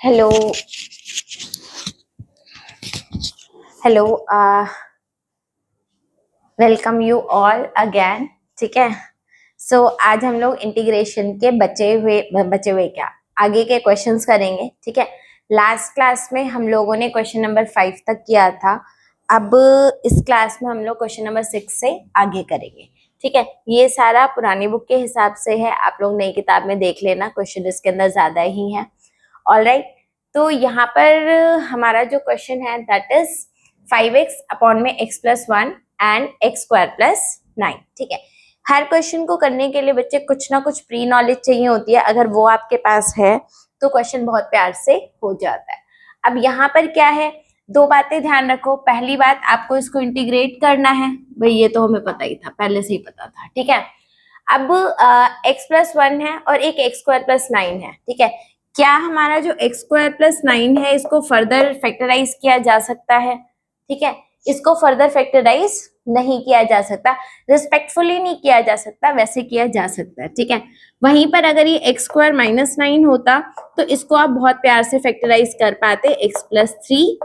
Hello hello welcome you all again. ठीक है, सो आज हम लोग इंटीग्रेशन के बचे हुए क्या आगे के क्वेश्चंस करेंगे। ठीक है, लास्ट क्लास में हम लोगों ने क्वेश्चन नंबर 5 तक किया था। अब इस क्लास में हम लोग क्वेश्चन नंबर 6 से आगे करेंगे। ठीक है, ये सारा पुरानी बुक के हिसाब से है, आप लोग नई किताब में देख लेना, क्वेश्चन इसके अंदर ज्यादा ही है। ऑलराइट, तो यहाँ पर हमारा जो क्वेश्चन है दैट इज 5x अपॉन में x plus 1 and x square plus 9। ठीक है, हर क्वेश्चन को करने के लिए बच्चे कुछ ना कुछ प्री नॉलेज चाहिए होती है, अगर वो आपके पास है तो क्वेश्चन बहुत प्यार से हो जाता है। अब यहाँ पर क्या है, दो बातें ध्यान रखो। पहली बात, आपको इसको इंटीग्रेट करना है, भाई ये तो हमें पता ही था, पहले से ही पता था। ठीक है, अब x प्लस 1 है और एक x स्क्वायर प्लस 9 है। ठीक है, क्या हमारा जो x स्क्वायर प्लस 9 है इसको फर्दर फैक्टराइज किया जा सकता है? ठीक है, इसको फर्दर फैक्टराइज नहीं किया जा सकता, रिस्पेक्टफुली नहीं किया जा सकता, वैसे किया जा सकता है। ठीक है, वहीं पर अगर ये x स्क्वायर माइनस 9 होता तो इसको आप बहुत प्यार से फैक्टराइज कर पाते x plus 3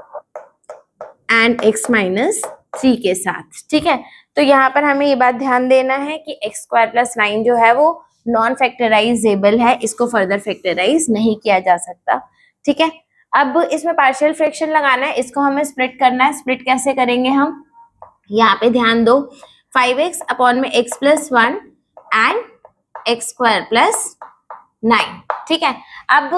and x minus 3 के साथ। ठीक है, तो यहाँ पर हमें ये बात ध्यान देना है कि x स्क्वायर प्लस 9 जो है वो नॉन फैक्टराइजेबल है, इसको फर्दर फैक्टराइज नहीं किया जा सकता। ठीक है, अब इसमें पार्शियल फ्रैक्शन लगाना है, इसको हमें स्प्लिट करना है। स्प्लिट कैसे करेंगे हम, यहाँ पे ध्यान दो, 5x अपॉन में x plus 1 and x square plus 9। ठीक है, अब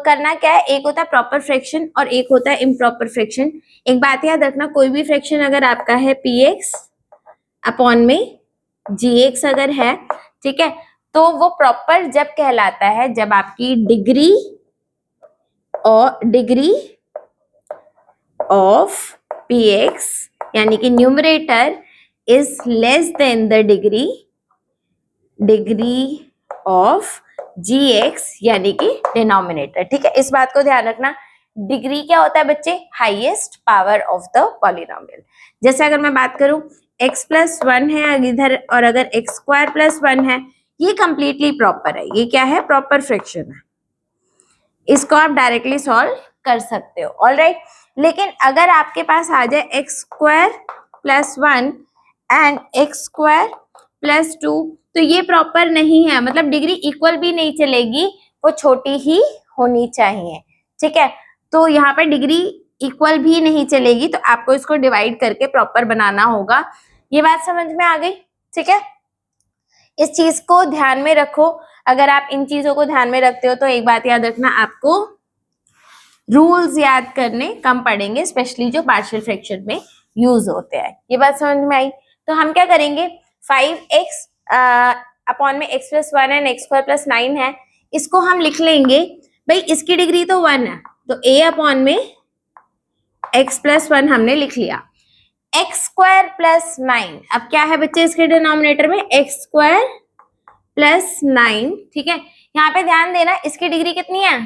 करना क्या है, एक होता है प्रॉपर फ्रैक्शन और एक होता है इम्प्रॉपर फ्रैक्शन। एक बात याद रखना, कोई भी फ्रैक्शन अगर आपका है px अपॉन में gx अगर है, ठीक है, तो वो प्रॉपर जब कहलाता है जब आपकी डिग्री ऑफ px यानी कि numerator is less than the degree of gx यानी कि डिनोमिनेटर। ठीक है, इस बात को ध्यान रखना। डिग्री क्या होता है बच्चे, highest power of the polynomial. जैसे अगर मैं बात करूं x प्लस 1 है इधर और अगर x स्क्वायर प्लस 1 है, ये कंप्लीटली प्रॉपर है, ये क्या है, प्रॉपर फ्रैक्शन है, इसको आप डायरेक्टली सॉल्व कर सकते हो। ऑलराइट, लेकिन अगर आपके पास आ जाए x square plus 1 and x square plus 2, तो ये प्रॉपर नहीं है, मतलब डिग्री इक्वल भी नहीं चलेगी, वो छोटी ही होनी चाहिए। ठीक है, तो यहाँ पर डिग्री इक्वल भी नहीं चलेगी, तो आपको इसको डिवाइड करके प्रॉपर बनाना होगा। ये बात समझ में आ गई? ठीक है, इस चीज को ध्यान में रखो। अगर आप इन चीजों को ध्यान में रखते हो तो एक बात याद रखना, आपको रूल्स याद करने कम पड़ेंगे, स्पेशली जो पार्शियल फ्रैक्शन में यूज होते हैं। ये बात समझ में आई? तो हम क्या करेंगे, 5x अपॉन में x plus 1 and x square plus 9 है, इसको हम लिख लेंगे, भाई इसकी डिग्री तो 1 है, तो a अपॉन में x प्लस 1 हमने लिख लिया। x स्क्वायर प्लस 9, अब क्या है बच्चे इसके डिनोमिनेटर में, x स्क्वायर प्लस 9। ठीक है, यहाँ पे ध्यान देना, इसकी डिग्री कितनी है,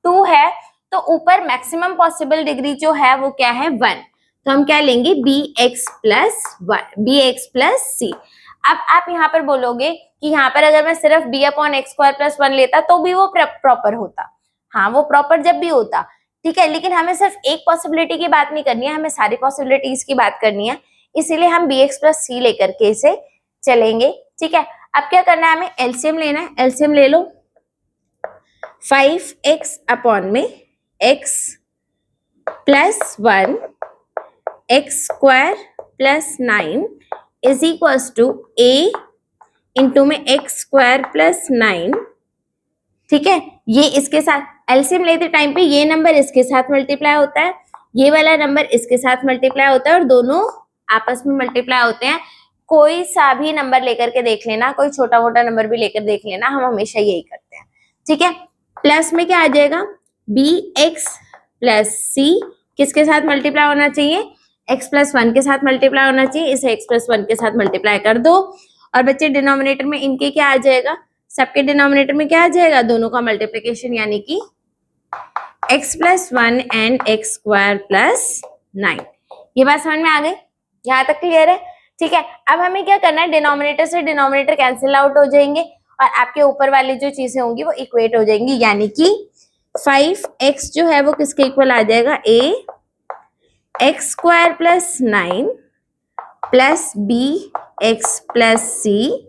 2 है, तो ऊपर मैक्सिमम पॉसिबल डिग्री जो है वो क्या है, 1, तो हम क्या लेंगे, bx प्लस c। अब आप यहाँ पर बोलोगे कि यहाँ पर अगर मैं सिर्फ b upon x square plus 1 लेता तो भी वो प्रॉपर होता। हाँ, वो प्रॉपर जब भी होता, ठीक है, लेकिन हमें सिर्फ एक पॉसिबिलिटी की बात नहीं करनी है, हमें सारी पॉसिबिलिटीज की बात करनी है, इसीलिए हम bx प्लस c लेकर के इसे चलेंगे। ठीक है, अब क्या करना है, हमें एलसीएम लेना है, एलसीएम ले लो। 5x अपॉन में x plus 1 x square plus 9 is equals to a into में एक्स स्क्वायर प्लस 9। ठीक है, ये इसके साथ एलसीएम लेते टाइम पे ये नंबर इसके साथ मल्टीप्लाई होता है, ये वाला नंबर इसके साथ मल्टीप्लाई होता है और दोनों आपस में मल्टीप्लाई होते हैं। कोई सा भी नंबर लेकर के देख लेना, कोई छोटा मोटा नंबर भी लेकर देख लेना, हम हमेशा यही करते हैं। ठीक है, प्लस में क्या आ जाएगा, bx प्लस c किसके साथ मल्टीप्लाई होना चाहिए, x प्लस 1 के साथ मल्टीप्लाई होना चाहिए, इसे x प्लस 1 के साथ मल्टीप्लाई कर दो और बच्चे डिनोमिनेटर में इनके क्या आ जाएगा, सबके डिनोमिनेटर में क्या आ जाएगा, दोनों का मल्टीप्लिकेशन, यानी कि x plus 1 and x square plus 9। ये बात समझ में आ गई? यहाँ तक क्लियर है? ठीक है, अब हमें क्या करना है, डिनोमिनेटर से डिनोमिनेटर कैंसिल आउट हो जाएंगे और आपके ऊपर वाली जो चीजें होंगी वो इक्वेट हो जाएंगी, यानी कि 5x जो है वो किसके इक्वल आ जाएगा, a x square plus 9 plus B x plus c,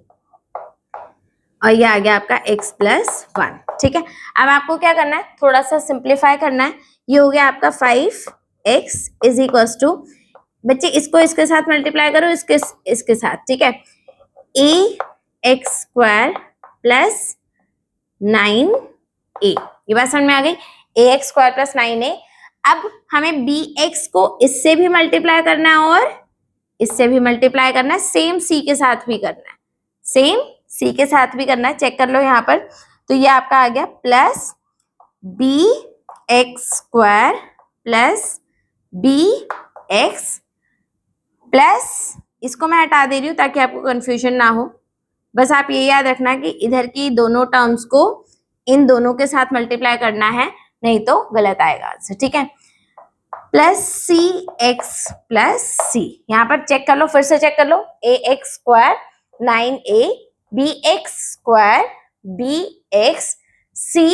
और ये आ गया आपका x प्लस 1। ठीक है, अब आपको क्या करना है, थोड़ा सा सिंप्लीफाई करना है। ये हो गया आपका 5x इज इक्वल टू, बच्चे इसको इसके साथ मल्टीप्लाई करो, इसके साथ, ठीक है, a x square plus 9a, ये बात समझ में आ गई, a x square plus 9a। अब हमें bx को इससे भी मल्टीप्लाई करना है और इससे भी मल्टीप्लाई करना है, सेम c के साथ भी करना है, सेम c के साथ भी करना है, चेक कर लो यहाँ पर। तो ये आपका आ गया plus B x square plus B x plus, इसको मैं हटा दे रही हूँ ताकि आपको कंफ्यूजन ना हो, बस आप ये याद रखना कि इधर की दोनों टर्म्स को इन दोनों के साथ मल्टीप्लाई करना है, नहीं तो गलत आएगा आंसर। ठीक है, plus c x plus c, यहाँ पर चेक कर लो, फिर से चेक कर लो, a x square 9a, b x square b x c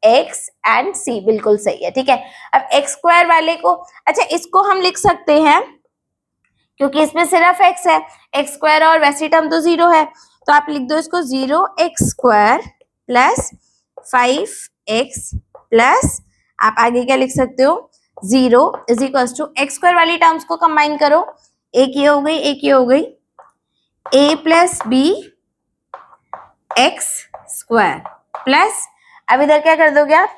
x and c, बिल्कुल सही है। ठीक है, अब एक्स स्क्वायर वाले को, अच्छा इसको हम लिख सकते हैं क्योंकि इसमें सिर्फ x है, एक्स स्क्वायर और वैसी टर्म तो 0 है, तो आप लिख दो इसको 0x square plus 5x plus, आप आगे क्या लिख सकते हो, 0 is equal to, x square वाली टर्म्स को कंबाइन करो, एक ये हो गई, एक ये हो गई, a plus B x square plus, अब इधर क्या कर दोगे आप,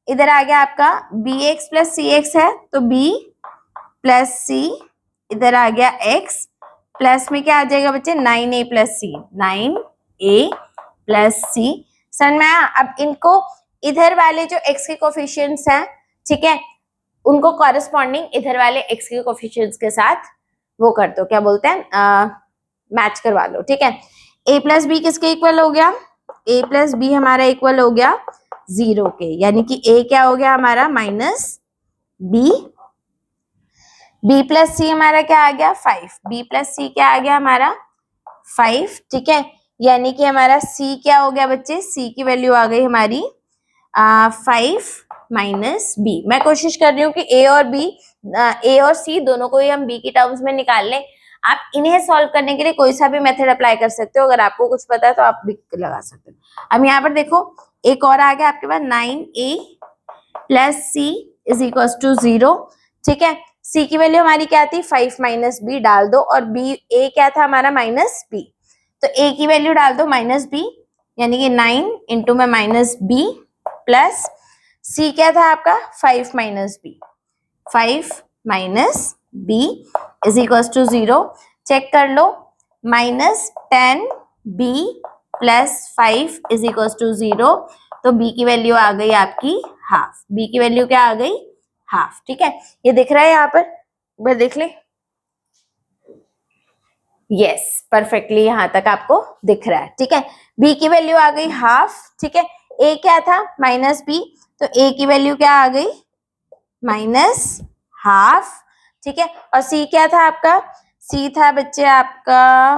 इधर आ गया आपका B x plus c x है, तो b प्लस सी, इधर आ गया x प्लस में क्या आ जाएगा बच्चे, 9a प्लस सी, 9a प्लस सी, समझ में आया। अब इनको इधर वाले जो x के कोफिशिएंट्स हैं, ठीक है, उनको कॉरेस्पॉन्डिंग इधर वाले x के कोफिशिएंट्स के साथ वो कर दो, क्या बोलते हैं, मैच करवा लो। ठीक है, a प्लस बी किसके इक्वल हो गया, a प्लस बी हमारा इक्वल हो गया 0 के, यानी कि a क्या हो गया हमारा माइनस b, b प्लस सी हमारा क्या आ गया 5, b प्लस सी क्या आ गया हमारा 5। ठीक है, यानी कि हमारा c क्या हो गया बच्चे, c की वैल्यू आ गई हमारी 5 माइनस b। मैं कोशिश कर रही हूँ कि a और c दोनों को ही हम b की टर्म्स में निकाल लें। आप इन्हें सॉल्व करने के लिए कोई सा भी मेथड अप्लाई कर सकते हो, अगर आपको कुछ पता है तो आप भी लगा सकते हो। अब यहाँ पर देखो एक और आ गया आपके पास, 9a plus C is equal to 0। ठीक है, c की वैल्यू हमारी क्या थी, 5 माइनस बी डाल दो, और a क्या था हमारा माइनस b, तो a की वैल्यू डाल दो माइनस b, यानी कि 9 इंटू में माइनस b प्लस c क्या था आपका 5 minus b, 5 minus b is equal to 0। Check कर लो, minus 10b plus 5 is equal to 0, तो b की वैल्यू आ गई आपकी हाफ, b की वैल्यू क्या आ गई, हाफ। ठीक है, ये दिख रहा है यहाँ पर, एक बार देख ले, यस परफेक्टली यहाँ तक आपको दिख रहा है। ठीक है, b की वैल्यू आ गई हाफ। ठीक है, a क्या था माइनस b, तो a की वैल्यू क्या आ गई माइनस हाफ। ठीक है, और c क्या था आपका, c था बच्चे आपका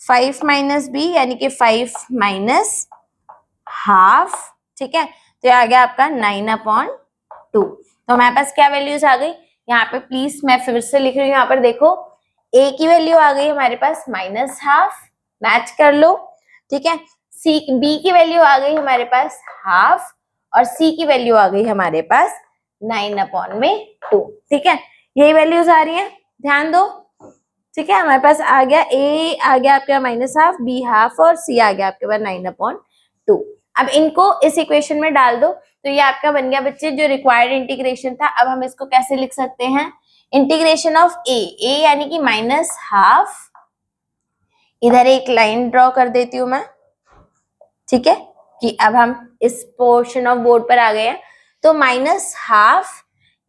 5 माइनस b, यानी कि 5 माइनस हाफ। ठीक है, तो ये आ गया आपका 9/2। तो हमारे पास क्या वैल्यूज आ गई यहाँ पे, प्लीज मैं फिर से लिख रही हूँ, यहाँ पर देखो a की वैल्यू आ गई हमारे पास माइनस हाफ, मैच कर लो। ठीक है, b की वैल्यू आ गई हमारे पास हाफ, और c की वैल्यू आ गई हमारे पास 9/2। ठीक है, यही वैल्यूज आ रही है, ध्यान दो। ठीक है, हमारे पास आ गया a आ गया आपका माइनस हाफ, b हाफ, और c आ गया आपके पास 9/2। अब इनको इस इक्वेशन में डाल दो, तो ये आपका बन गया बच्चे जो रिक्वायर्ड इंटीग्रेशन था। अब हम इसको कैसे लिख सकते हैं, इंटीग्रेशन ऑफ a यानी कि माइनस हाफ, इधर एक लाइन ड्रॉ कर देती हूं मैं। ठीक है, कि अब हम इस पोर्शन ऑफ बोर्ड पर आ गए हैं, तो माइनस हाफ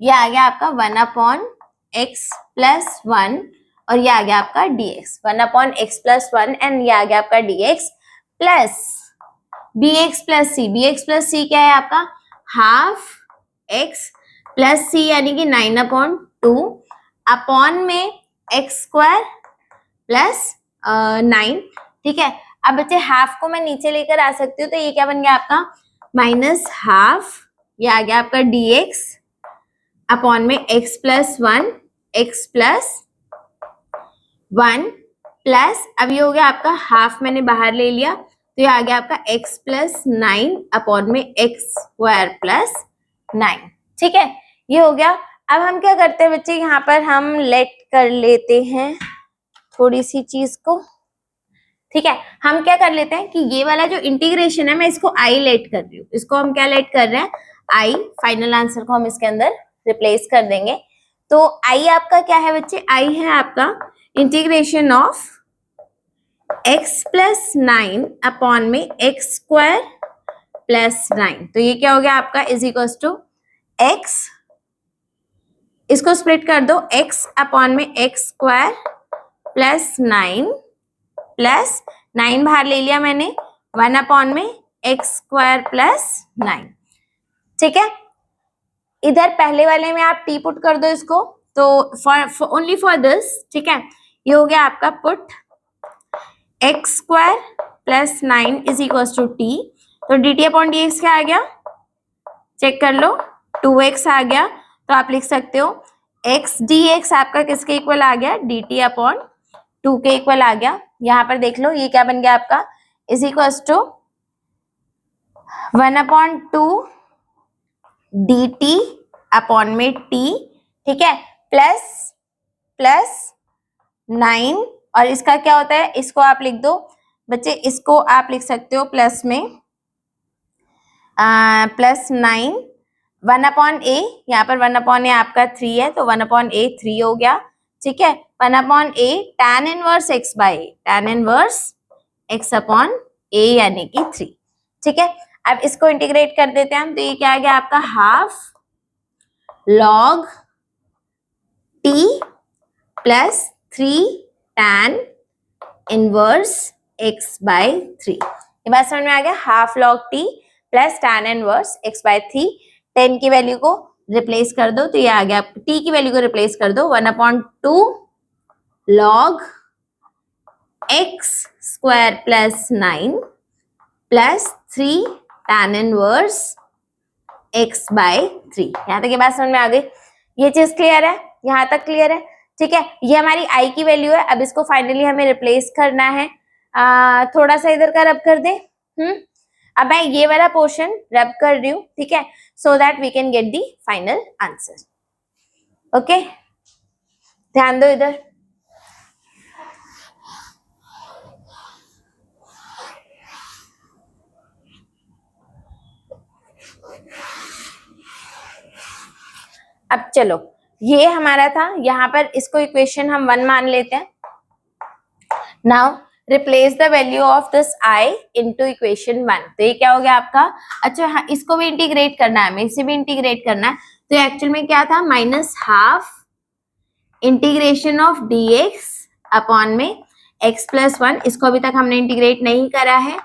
ये आ गया आपका 1/x प्लस 1, और ये आ गया आपका dx, 1/x प्लस 1, एंड ये आ गया आपका dx plus bx plus c, bx plus c क्या है आपका हाफ x प्लस c, यानी कि 9/2 अपॉन में x स्क्वायर प्लस 9। ठीक है, अब बच्चे हाफ को मैं नीचे लेकर आ सकती हूँ, तो ये क्या बन गया आपका माइनस हाफ, ये आ गया आपका dx अपॉन में x plus 1 x plus 1 plus, अब ये हो गया आपका हाफ मैंने बाहर ले लिया तो ये आ गया आपका x प्लस 9 अपॉन में x स्क्वायर प्लस 9। ठीक है, ये हो गया। अब हम क्या करते हैं बच्चे, यहाँ पर हम लेट कर लेते हैं थोड़ी सी चीज को। ठीक है, हम क्या कर लेते हैं कि ये वाला जो इंटीग्रेशन है मैं इसको आई लेट कर रही हूँ, इसको हम क्या लेट कर रहे हैं, आई। फाइनल आंसर को हम इसके अंदर रिप्लेस कर देंगे। तो आई आपका क्या है बच्चे, आई है आपका integration of x plus 9 upon में x स्क्वायर प्लस 9। तो ये क्या हो गया आपका इज इक्वल टू x, इसको स्प्लिट कर दो, x अपॉन में x स्क्वायर प्लस 9 प्लस 9 बाहर ले लिया मैंने, 1 अपॉन में x स्क्वायर प्लस 9। ठीक है, इधर पहले वाले में आप t पुट कर दो इसको, तो फॉर ओनली फॉर दिस। ठीक है, ये हो गया आपका put x square plus 9 is equal to t। तो dt अपॉन dx क्या आ गया, चेक कर लो, 2x आ गया। तो आप लिख सकते हो x dx आपका किसके इक्वल आ गया, dt अपॉन 2 के इक्वल आ गया। यहाँ पर देख लो ये क्या बन गया आपका, is equal to 1 upon 2 dt upon में t। ठीक है, प्लस 9, और इसका क्या होता है, इसको आप लिख दो बच्चे, इसको आप लिख सकते हो प्लस में प्लस 9 1 अपॉन ए, यहाँ पर 1 अपॉन ए आपका 3 है तो 1 अपॉन ए 3 हो गया। ठीक है, 1 अपॉन ए tan इनवर्स x बाय ए, tan इनवर्स x अपॉन ए यानी कि 3। ठीक है, अब इसको इंटीग्रेट कर देते हैं हम, तो ये क्या आ गया आपका half log t plus 3 tan inverse x by 3। ये बात समझ में आ गया, half log t plus tan inverse x by 3। 10 की वैल्यू को रिप्लेस कर दो तो ये आ गया, t की वैल्यू को रिप्लेस कर दो 1 upon 2 log x square plus 9 plus 3 tan inverse x by 3। यहाँ तक ये बात समझ में आ गई, ये चीज क्लियर है, यहाँ तक क्लियर है। ठीक है, ये हमारी i की वैल्यू है। अब इसको फाइनली हमें रिप्लेस करना है, थोड़ा सा इधर का रब कर दे। अब मैं ये वाला पोर्शन रब कर रही हूँ, ठीक है, so that we can get the final answer. Okay, ध्यान दो इधर। अब चलो, ये हमारा था, यहाँ पर इसको इक्वेशन हम 1 मान लेते हैं। Now replace the value of this i into equation 1। तो ये क्या हो गया आपका, अच्छा हाँ, इसको भी इंटीग्रेट करना है, हमें इसे भी इंटीग्रेट करना है। तो एक्चुअल में क्या था, minus half integration of dx upon में x प्लस 1, इसको अभी तक हमने इंटीग्रेट नहीं करा है,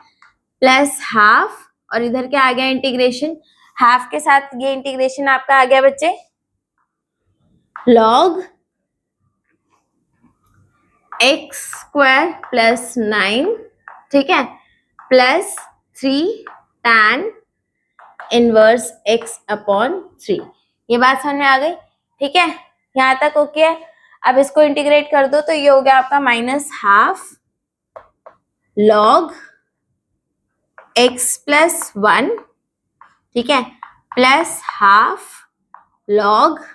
प्लस हाफ, और इधर क्या आ गया इंटीग्रेशन, हाफ के साथ ये इंटीग्रेशन आपका आ गया बच्चे log x स्क्वायर प्लस 9, ठीक है, plus 3 tan inverse x upon 3। ये बात समझ में आ गई, ठीक है, यहाँ तक ओके है। अब इसको इंटीग्रेट कर दो तो ये हो गया आपका minus half log x plus 1, ठीक है, plus half log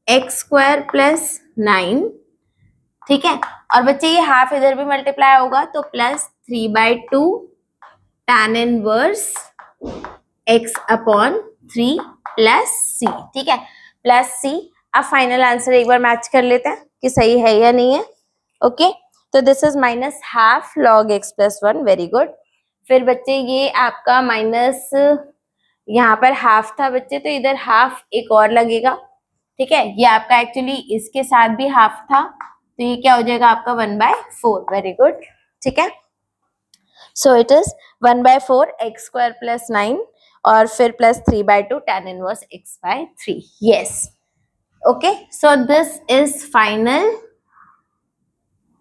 x square plus 9, ठीक है, और बच्चे ये हाफ इधर भी मल्टीप्लाई होगा तो plus 3/2 tan inverse x upon 3 plus c। ठीक है, प्लस c। अब फाइनल आंसर एक बार मैच कर लेते हैं कि सही है या नहीं है। ओके, तो this is minus half log x plus 1, very good. फिर बच्चे ये आपका माइनस, यहाँ पर हाफ था बच्चे तो इधर हाफ एक और लगेगा, ठीक है, ये आपका एक्चुअली इसके साथ भी हाफ था तो ये क्या हो जाएगा आपका 1/4, वेरी गुड। ठीक है, so it is 1/4 x square plus 9 और फिर plus 3/2 tan inverse x by 3। Yes, okay, so this is final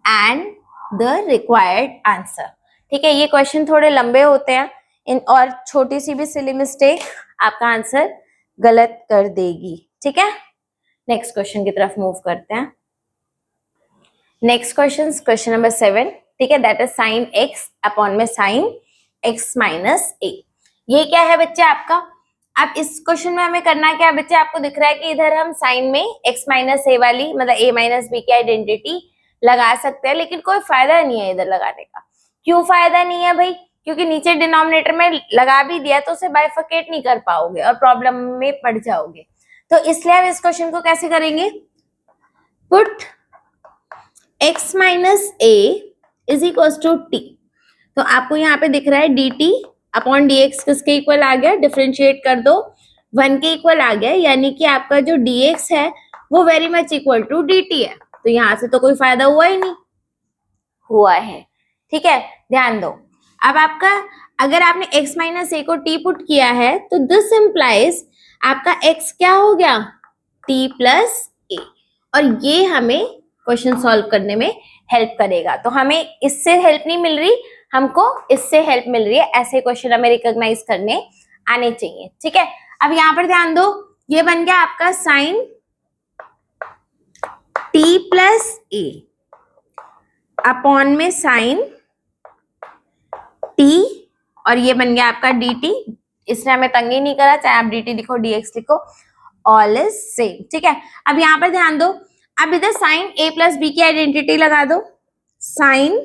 and the required answer. ठीक है, ये क्वेश्चन थोड़े लंबे होते हैं, इन और छोटी सी भी सिली मिस्टेक आपका आंसर गलत कर देगी। ठीक है, नेक्स्ट क्वेश्चन की तरफ मूव करते हैं। नेक्स्ट क्वेश्चन नंबर 7, ठीक है, that is sine x upon में साइन एक्स माइनस ए। ये क्या है बच्चे आपका? अब इस क्वेश्चन में हमें करना क्या है बच्चे? आपको दिख रहा है कि इधर हम साइन में x माइनस ए वाली मतलब a माइनस बी की आइडेंटिटी लगा सकते हैं, लेकिन कोई फायदा नहीं है इधर लगाने का। क्यों फायदा नहीं है भाई? क्योंकि नीचे डिनोमिनेटर में लगा भी दिया तो उसे बाइफर्केट नहीं कर पाओगे और प्रॉब्लम में पड़ जाओगे। तो इसलिए हम इस क्वेश्चन को कैसे करेंगे? Put x minus A is equal to T. तो आपको यहाँ पे दिख रहा है dt अपॉन dx किसके इक्वल आ गया? डिफरेंशिएट कर दो, 1 के इक्वल आ गया, यानी कि आपका जो dx है वो very much equal to dt है। तो यहाँ से तो कोई फायदा हुआ ही नहीं, हुआ है। ठीक है, ध्यान दो। अब आपका अगर आपने x माइनस ए को t पुट किया है तो दिस इंप्लाइज आपका x क्या हो गया? t प्लस ए। और ये हमें क्वेश्चन सॉल्व करने में हेल्प करेगा। तो हमें इससे हेल्प नहीं मिल रही, हमको इससे हेल्प मिल रही है। ऐसे क्वेश्चन हमें रिकॉग्नाइज करने आने चाहिए। ठीक है, अब यहाँ पर ध्यान दो, ये बन गया आपका sign t plus a upon में साइन t, और ये बन गया आपका dt। इसने हमें तंग ही नहीं करा, चाहे आप dt लिखो dx लिखो, ऑल इज सेम। ठीक है, अब यहाँ पर ध्यान दो, अब इधर साइन a प्लस बी की आइडेंटिटी लगा दो, sine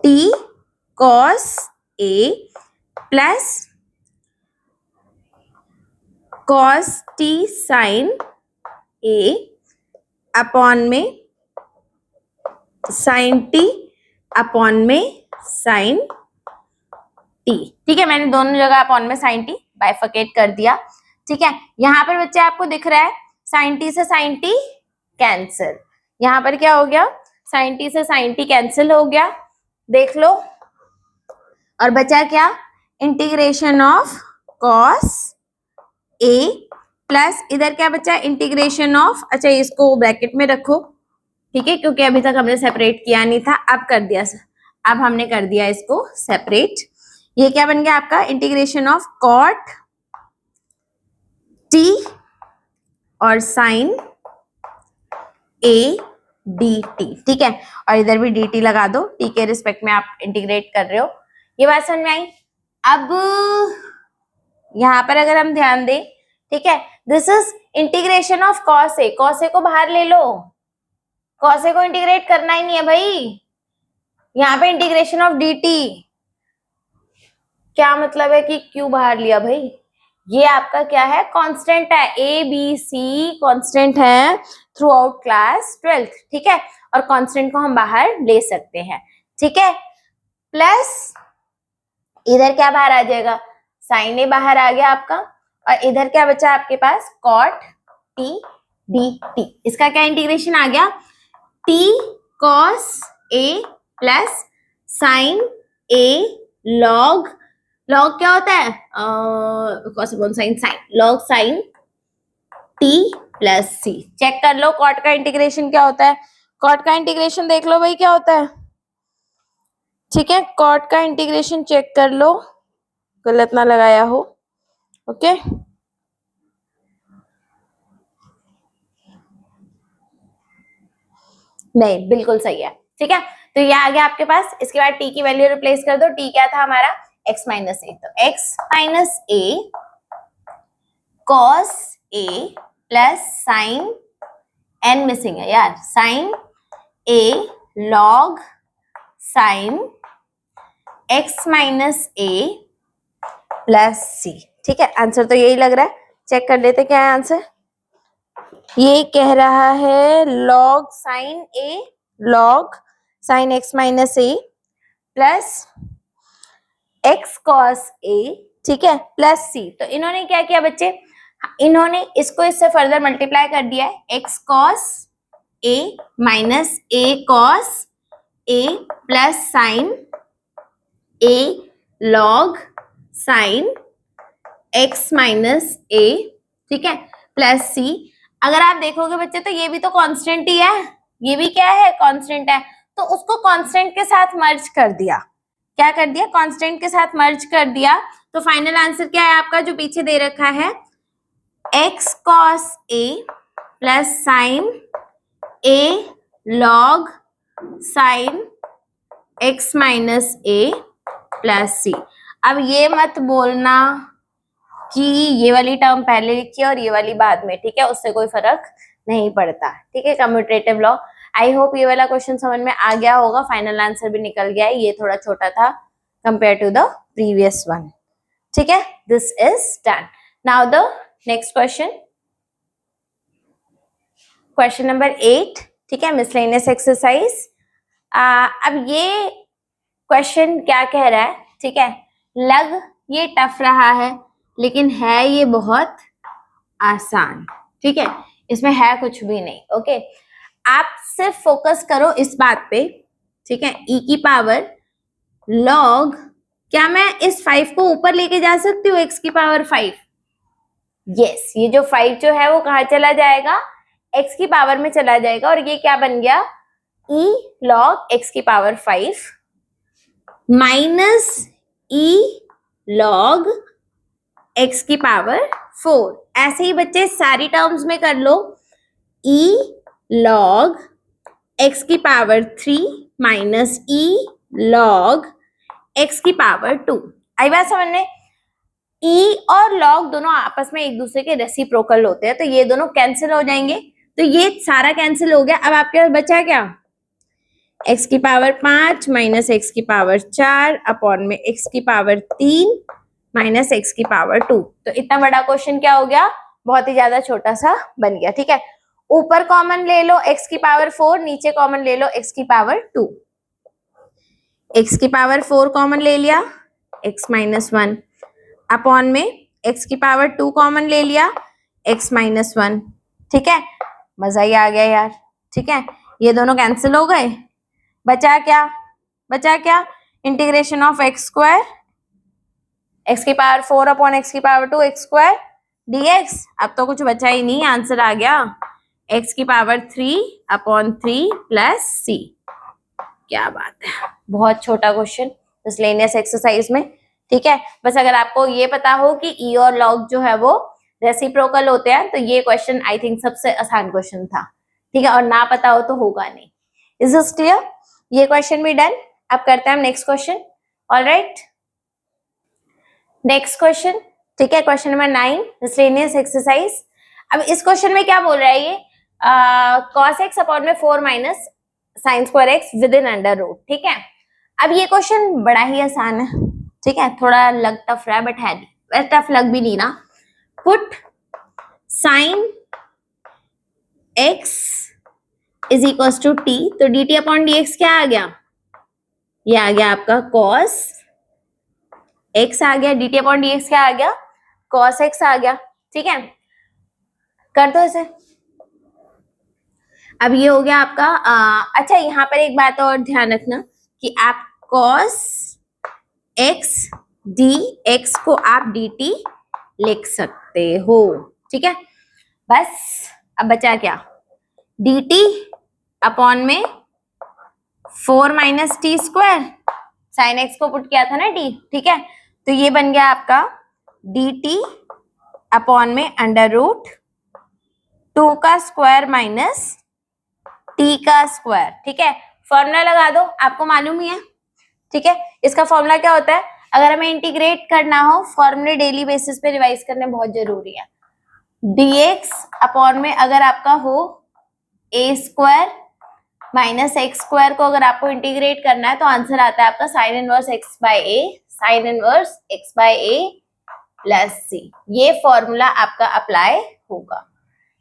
t cos a plus cos t sin a upon में sin t अपॉन में sin t। ठीक है, मैंने दोनों जगह अपॉन में sin t बाइफर्केट कर दिया। ठीक है, यहाँ पर बच्चे आपको दिख रहा है sin t से sin t कैंसिल, यहाँ पर क्या हो गया? sin t से sin t कैंसिल हो गया, देख लो। और बचा क्या? Integration of cos a plus इधर क्या बचा? इंटीग्रेशन ऑफ, अच्छा इसको ब्रैकेट में रखो, ठीक है, क्योंकि अभी तक हमने सेपरेट किया नहीं था, अब कर दिया, अब हमने कर दिया इसको सेपरेट। ये क्या बन गया आपका? इंटीग्रेशन ऑफ cot t और sin a dt। ठीक है, और इधर भी dt लगा दो, t के रिस्पेक्ट में आप इंटीग्रेट कर रहे हो। ये बात समझ में आई? अब यहाँ पर अगर हम ध्यान दें, ठीक है, this is integration of cos a, cos a को बाहर ले लो, cos a को इंटीग्रेट करना ही नहीं है भाई, यहाँ पे इंटीग्रेशन ऑफ dt। क्या मतलब है कि क्यों बाहर लिया भाई? ये आपका क्या है? कांस्टेंट है, ए बी सी कांस्टेंट है थ्रू आउट क्लास 12th। ठीक है, और कांस्टेंट को हम बाहर ले सकते हैं। ठीक है, प्लस इधर क्या बाहर आ जाएगा? साइन ए बाहर आ गया आपका, और इधर क्या बचा आपके पास? Cot t d t. इसका क्या इंटीग्रेशन आ गया? T cos a plus sine a log, log क्या होता है? Sine log sine t plus c. Check कर लो कॉट का इंटीग्रेशन क्या होता है। कॉट का इंटीग्रेशन देख लो भाई क्या होता है। ठीक है, कॉट का इंटीग्रेशन चेक कर लो, गलत ना लगाया हो। ओके, नहीं बिल्कुल सही है। ठीक है, तो ये आ गया आपके पास। इसके बाद t की वैल्यू रिप्लेस कर दो। t क्या था हमारा? x माइनस ए, तो x minus a cos a plus sine n missing है यार, sine a log sine x minus a plus c. ठीक है, आंसर तो यही लग रहा है। चेक कर लेते क्या है आंसर। ये कह रहा है log sign a log sine x minus a plus x cos A, ठीक है, प्लस सी। तो इन्होंने क्या किया बच्चे? इन्होंने इसको इससे फर्दर मल्टीप्लाई कर दिया है, x cos A minus a cos a plus sine a log sine x minus ए, ठीक है, प्लस सी। अगर आप देखोगे बच्चे तो ये भी तो कांस्टेंट ही है, ये भी क्या है? कांस्टेंट है, तो उसको कांस्टेंट के साथ मर्ज कर दिया। क्या कर दिया, कांस्टेंट के साथ मर्ज कर दिया, तो फाइनल आंसर क्या है आपका जो पीछे दे रखा है, x cos a plus sine a log sine x minus a plus c। अब ये मत बोलना कि ये वाली टर्म पहले लिखी है और ये वाली बाद में, ठीक है, उससे कोई फर्क नहीं पड़ता, ठीक है। Commutative law. आई होप ये वाला क्वेश्चन समझ में आ गया होगा, फाइनल आंसर भी निकल गया है, ये थोड़ा छोटा था compare to the previous one, ठीक है। This is done. Now the next question, question number 8, ठीक है, मिसलेनियस एक्सरसाइज। अब ये क्वेश्चन क्या कह रहा है, ठीक है, लग ये टफ रहा है लेकिन है ये बहुत आसान, ठीक है, इसमें है कुछ भी नहीं, ओके। आप सिर्फ फोकस करो इस बात पे, ठीक है, e की पावर log, क्या मैं इस 5 को ऊपर लेके जा सकती हूँ, x की पावर 5? यस, ये जो 5 जो है वो कहाँ चला जाएगा, x की पावर में चला जाएगा, और ये क्या बन गया, e log x की power 5 minus e log x की पावर 4। ऐसे ही बच्चे सारी टर्म्स में कर लो, e log x की power 3 minus e log x की पावर 2। आई बात समझ में? e और log दोनों आपस में एक दूसरे के रेसिप्रोकल होते हैं, तो ये दोनों कैंसिल हो जाएंगे, तो ये सारा कैंसिल हो गया। अब आपके पास बचा क्या, x की पावर 5 माइनस x की पावर 4 अपॉन में x की पावर 3 माइनस x की पावर 2। तो इतना बड़ा क्वेश्चन क्या हो गया, बहुत ही ज्यादा छोटा सा बन गया, ठीक है। ऊपर कॉमन ले लो x की पावर 4, नीचे कॉमन ले लो x की पावर 2। x की पावर 4 कॉमन ले लिया, x माइनस 1 अपॉन में x की पावर 2 कॉमन ले लिया, x माइनस 1, ठीक है। मजा ही आ गया यार, ठीक है, ये दोनों कैंसिल हो गए, बचा क्या, बचा क्या, integration of x square, x की पावर 4 अपॉन एक्स की पावर 2 एक्स स्क्वायर dx। अब तो कुछ बचा ही नहीं, आंसर आ गया x की पावर 3 अपॉन 3 प्लस c। क्या बात है, बहुत छोटा क्वेश्चन मिसलेनियस एक्सरसाइज में, ठीक है। बस अगर आपको ये पता हो कि e और log जो है वो रेसिप्रोकल होते हैं, तो ये क्वेश्चन आई थिंक सबसे आसान क्वेश्चन था, ठीक है, और ना पता हो तो होगा नहीं। Is this clear? ये क्वेश्चन भी डन। अब करते हैं हम next question. Alright, next question, ठीक है, क्वेश्चन नंबर 9, मिसलेनियस एक्सरसाइज। अब इस क्वेश्चन में क्या बोल रहा है ये, cos x अपॉन में 4 minus sine square x within under root, ठीक है। अब ये क्वेश्चन बड़ा ही आसान है, ठीक है, थोड़ा लग टफ रहा है बट है नहीं, वैसे टफ लग भी नहीं ना। Put sine x is equal to t, तो dt अपॉन dx क्या आ गया, ये आ गया आपका cos x आ गया, dt अपॉन dx क्या आ गया, cos x आ गया, ठीक है। कर दो इसे। अब ये हो गया आपका अच्छा, यहाँ पर एक बात और ध्यान रखना कि आप cos x dx को आप dt लिख सकते हो, ठीक है। बस अब बचा क्या, dt अपॉन में 4 minus t square, sine x को पुट किया था ना t, ठीक है, तो ये बन गया आपका dt अपॉन में अंडर रूट 2 का स्क्वायर माइनस t का स्क्वायर, ठीक है। फॉर्मूला लगा दो, आपको मालूम ही है, ठीक है। इसका फॉर्मूला क्या होता है, अगर हमें इंटीग्रेट करना हो, फॉर्मूले डेली बेसिस पे रिवाइज करने बहुत जरूरी है। dx अपॉन में अगर आपका हो a square minus x square को अगर आपको इंटीग्रेट करना है तो आंसर आता है आपका sine inverse x by a, sine inverse x by a plus c। ये फॉर्मूला आपका अप्लाई होगा,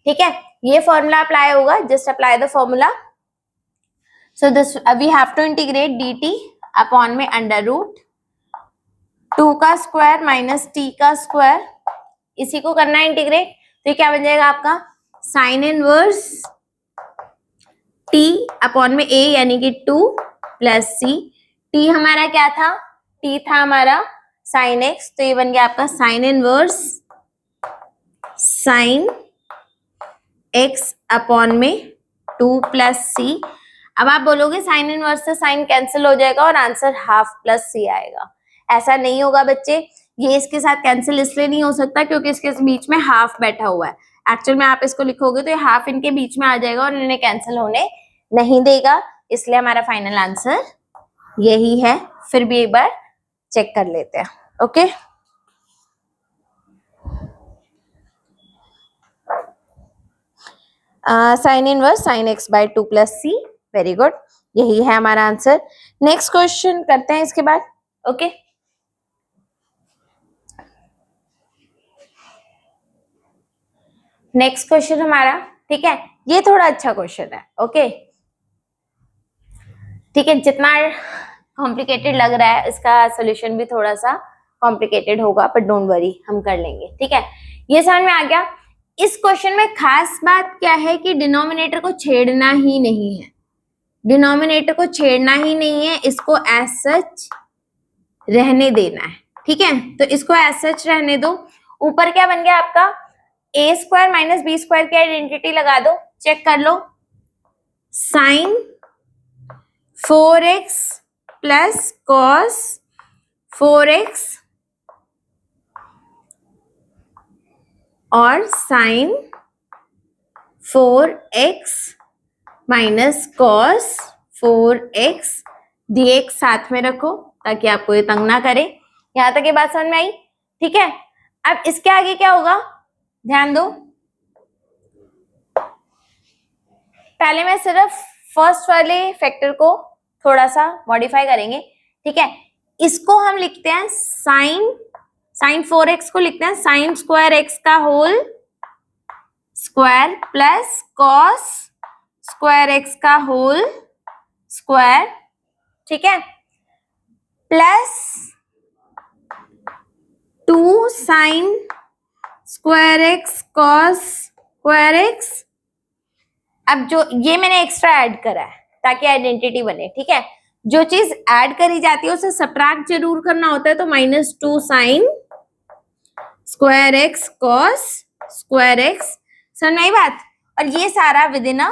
ठीक है, ये फॉर्मूला अप्लाई होगा, just apply the formula. So this we have to integrate dt upon में अंडर रूट 2 का स्क्वायर माइनस t का स्क्वायर, इसी को करना है इंटीग्रेट, तो ये क्या बन जाएगा आपका साइन इनवर्स t अपॉन में a यानी कि 2 प्लस c। t हमारा क्या था, t था हमारा साइन x, तो ये बन गया आपका sine inverse sign x upon में 2 प्लस c। अब आप बोलोगे साइन इनवर्स से साइन कैंसिल हो जाएगा और आंसर हाफ प्लस सी आएगा। ऐसा नहीं होगा बच्चे, ये इसके साथ कैंसिल इसलिए नहीं हो सकता क्योंकि इसके बीच में हाफ बैठा हुआ है। एक्चुअल में आप इसको लिखोगे तो ये हाफ इनके बीच में आ जाएगा और इन्हें कैंसिल होने नहीं देगा, इसलिए हमारा फाइनल आंसर यही है। फिर भी एक बार चेक कर लेते हैं। Okay, sine inverse sine x by 2 plus c, very good, यही है हमारा आंसर। नेक्स्ट क्वेश्चन करते हैं इसके बाद। ओके, नेक्स्ट क्वेश्चन हमारा, ठीक है, ये थोड़ा अच्छा क्वेश्चन है। ओके, ठीक है, जितना कॉम्प्लिकेटेड लग रहा है इसका सोल्यूशन भी थोड़ा सा कॉम्प्लिकेटेड होगा, पर डोंट वरी, हम कर लेंगे। ठीक है, ये समझ में आ गया। इस क्वेश्चन में खास बात क्या है कि डिनोमिनेटर को छेड़ना ही नहीं है, डिनोमिनेटर को छेड़ना ही नहीं है, इसको एज सच रहने देना है। ठीक है, तो इसको एज सच रहने दो। ऊपर क्या बन गया आपका, ए स्क्वायर माइनस बी स्क्वायर की आइडेंटिटी लगा दो, चेक कर लो। Sign 4x plus cos 4x और sign 4x minus cos 4x dx साथ में रखो ताकि आपको ये तंग ना करे। यहां तक ये बात समझ में आई? ठीक है, अब इसके आगे क्या होगा, ध्यान दो। पहले मैं सिर्फ फर्स्ट वाले फैक्टर को थोड़ा सा मॉडिफाई करेंगे। ठीक है, इसको हम लिखते हैं साइन 4x को लिखते हैं साइन स्क्वायर x का whole square plus cos square x का होल स्क्वायर। ठीक है, plus 2 sine square x cos square x। अब जो ये मैंने एक्स्ट्रा ऐड करा है ताकि आइडेंटिटी बने। ठीक है, जो चीज ऐड करी जाती है उसे सब्ट्रैक्ट जरूर करना होता है, तो -2 sine square x cos square x. समझ में आई बात? और ये सारा with in a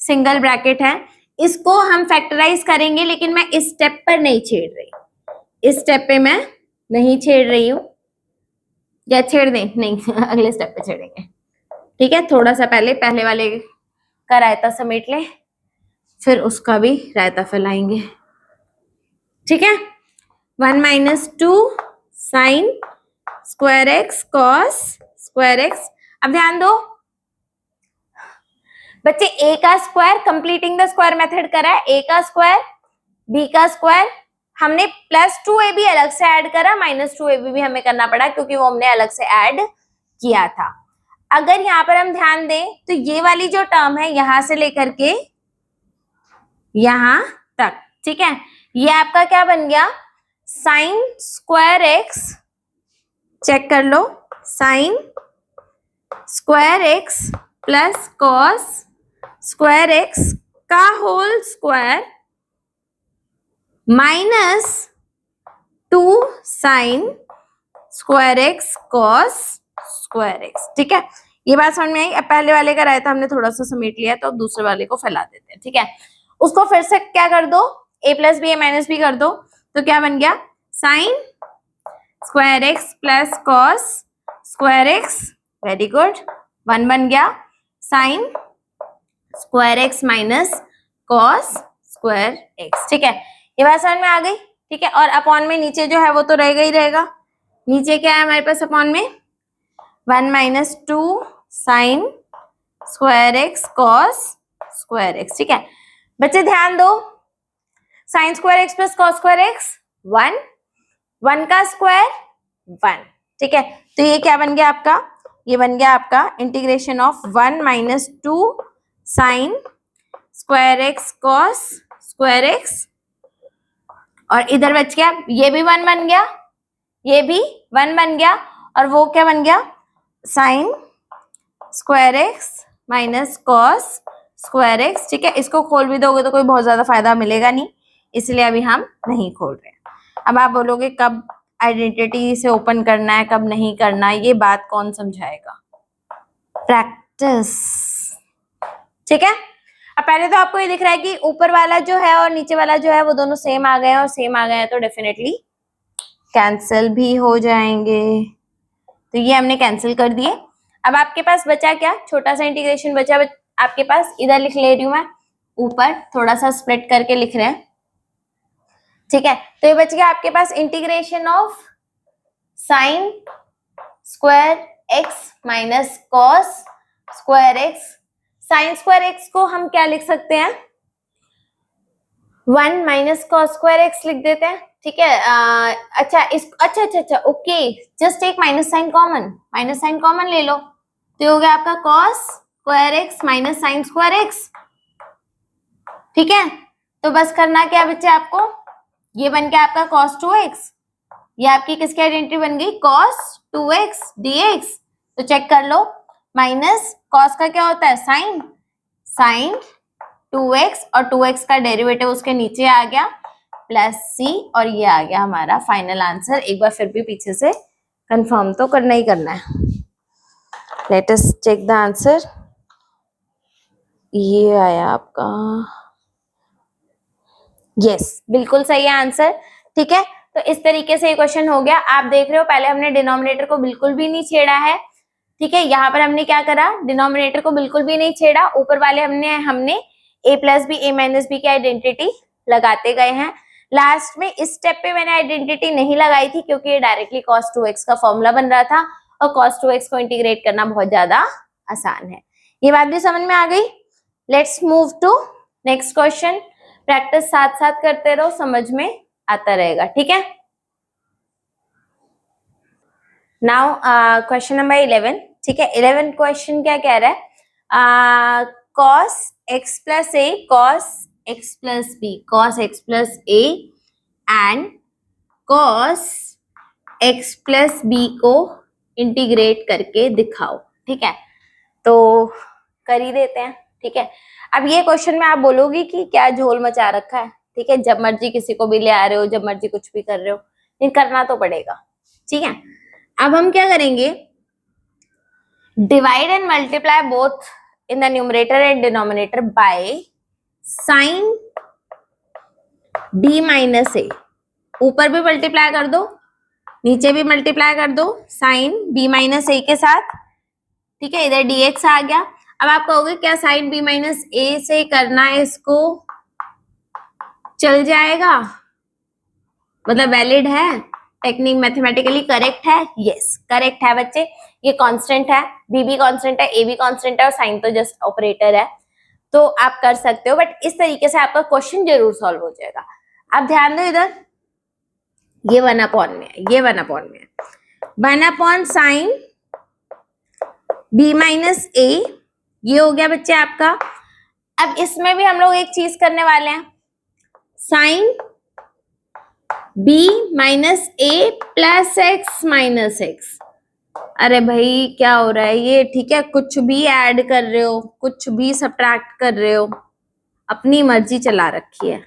single bracket है। इसको हम फैक्टराइज करेंगे, लेकिन मैं इस स्टेप पर नहीं छेड़ रही, इस स्टेप पे मैं नहीं छेड़ रही हूं, या छेड़ दें? नहीं अगले स्टेप पे छेड़ेंगे। ठीक है, थोड़ा सा पहले वाले का रायता समेट ले, फिर उसका भी रायता फैलाएंगे। ठीक है, 1 minus 2 sine square x cos square x. अब ध्यान दो बच्चे, ए का square completing the square method करा है, ए का स्क्वायर बी का स्क्वायर, हमने +2ab अलग से ऐड करा, -2ab भी हमें करना पड़ा क्योंकि वो हमने अलग से ऐड किया था। अगर यहाँ पर हम ध्यान दें तो ये वाली जो टर्म है यहां से लेकर के यहां तक, ठीक है, ये आपका क्या बन गया, साइन स्क्वायर एक्स, चेक कर लो, sine square x plus cos square x का whole square -2 sine square x cos square x. ठीक है, ये बात समझ में आई? अब पहले वाले का रायता हमने थोड़ा सा समेट लिया, तो अब दूसरे वाले को फैला देते हैं। ठीक है, उसको फिर से क्या कर दो, a plus b a minus b कर दो, तो क्या बन गया, sine square x plus cos square x, very good, 1 बन गया, sine square x minus cos square x. ठीक है, ये बात समझ में आ गई? ठीक है, और अपॉन में नीचे जो है वो तो रहेगा ही रहेगा। नीचे क्या है हमारे पास अपॉन में, 1 minus 2 sine square x cos square x. ठीक है बच्चे, ध्यान दो, sign square x plus cos square x 1, 1 का स्क्वायर 1। ठीक है, तो ये क्या बन गया आपका, ये बन गया आपका integration of 1 minus 2 sine square x cos square x, और इधर बच गया, ये भी 1 बन गया, ये भी 1 बन गया, और वो क्या बन गया, sine square x minus cos square x. ठीक है, इसको खोल भी दोगे तो कोई बहुत ज्यादा फायदा मिलेगा नहीं, इसलिए अभी हम नहीं खोल रहे। अब आप बोलोगे कब आइडेंटिटी से ओपन करना है कब नहीं करना है, ये बात कौन समझाएगा, प्रैक्टिस। ठीक है, अब पहले तो आपको ये दिख रहा है कि ऊपर वाला जो है और नीचे वाला जो है वो दोनों सेम आ गए हैं, और सेम आ गए हैं तो डेफिनेटली कैंसिल भी हो जाएंगे। तो ये हमने कैंसिल कर दिए। अब आपके पास बचा क्या, छोटा सा इंटीग्रेशन बचा आपके पास। इधर लिख ले रही हूं मैं, ऊपर थोड़ा सा स्प्लिट करके लिख रहे हैं, ठीक है। तो ये बच गया आपके पास integration of sine square x minus cos square x. Sine square x को हम क्या लिख सकते हैं, 1 माइनस कॉस स्क्वायर एक्स लिख देते हैं, ठीक है। अच्छा ओके, जस्ट एक माइनस साइन कॉमन ले लो, तो हो गया आपका cos square x minus sine square x, ठीक है। तो बस करना क्या बच्चे आपको, ये बन गया आपका cos 2x, ये आपकी किसकी आइडेंटिटी बन गई, cos 2x dx। तो चेक कर लो, माइनस cos का क्या होता है, साइन 2x, और 2x का डेरिवेटिव उसके नीचे आ गया प्लस c, और ये आ गया हमारा फाइनल आंसर। एक बार फिर भी पीछे से कंफर्म तो करना ही करना है। Let us check the answer. ये आया आपका, यस बिल्कुल सही है आंसर, ठीक है। तो इस तरीके से ये क्वेश्चन हो गया। आप देख रहे हो पहले हमने डिनोमिनेटर को बिल्कुल भी नहीं छेड़ा है, ठीक है। यहाँ पर हमने क्या करा, डिनोमिनेटर को बिल्कुल भी नहीं छेड़ा, ऊपर वाले हमने a plus b a minus b की आइडेंटिटी लगाते गए हैं। लास्ट में इस स्टेप पे मैंने आइडेंटिटी नहीं लगाई थी क्योंकि ये डायरेक्टली cos 2x का फॉर्मूला बन रहा था, और cos 2x को इंटीग्रेट करना बहुत ज्यादा आसान है। ये बात भी समझ में आ गई। Let's move to next question. Practice साथ साथ करते रहो, समझ में आता रहेगा, ठीक है। नाउ क्वेश्चन नंबर 11, ठीक है। 11 क्वेश्चन क्या कह रहा है, cos x plus a cos x plus b cos x plus a and cos x plus b को इंटीग्रेट करके दिखाओ, ठीक है। तो कर ही देते हैं, ठीक है। अब ये क्वेश्चन में आप बोलोगी कि क्या झोल मचा रखा है, ठीक है। जब मर्जी किसी को भी ले आ रहे हो, जब मर्जी कुछ भी कर रहे हो, नहीं करना तो पड़ेगा, ठीक है। अब हम क्या करेंगे, divide and multiply both in the numerator and denominator by sine b minus a. ऊपर भी मल्टीप्लाई कर दो, नीचे भी मल्टीप्लाई कर दो साइन b माइनस ए के साथ, ठीक है। इधर dx आ गया। अब आप कहोगे क्या साइन b माइनस ए से करना है इसको, चल जाएगा, मतलब वैलिड है, टेक्निक मैथमेटिकली करेक्ट है, यस करेक्ट है बच्चे। ये कांस्टेंट है, b भी कांस्टेंट है, a भी कांस्टेंट है, और साइन तो जस्ट ऑपरेटर है, तो आप कर सकते हो। बट इस तरीके से आपका क्वेश्चन जरूर सॉल्व हो जाएगा। आप ध्यान दो इधर, ये 1 अपॉन में है, ये 1 अपॉन में है, 1 अपॉन साइन b माइनस ए, ये हो गया बच्चे आपका। अब इसमें भी हम लोग एक चीज करने वाले हैं, sign b minus a plus x minus x. अरे भाई क्या हो रहा है ये, ठीक है। कुछ भी ऐड कर रहे हो, कुछ भी सब्ट्रैक्ट कर रहे हो, अपनी मर्जी चला रखी है।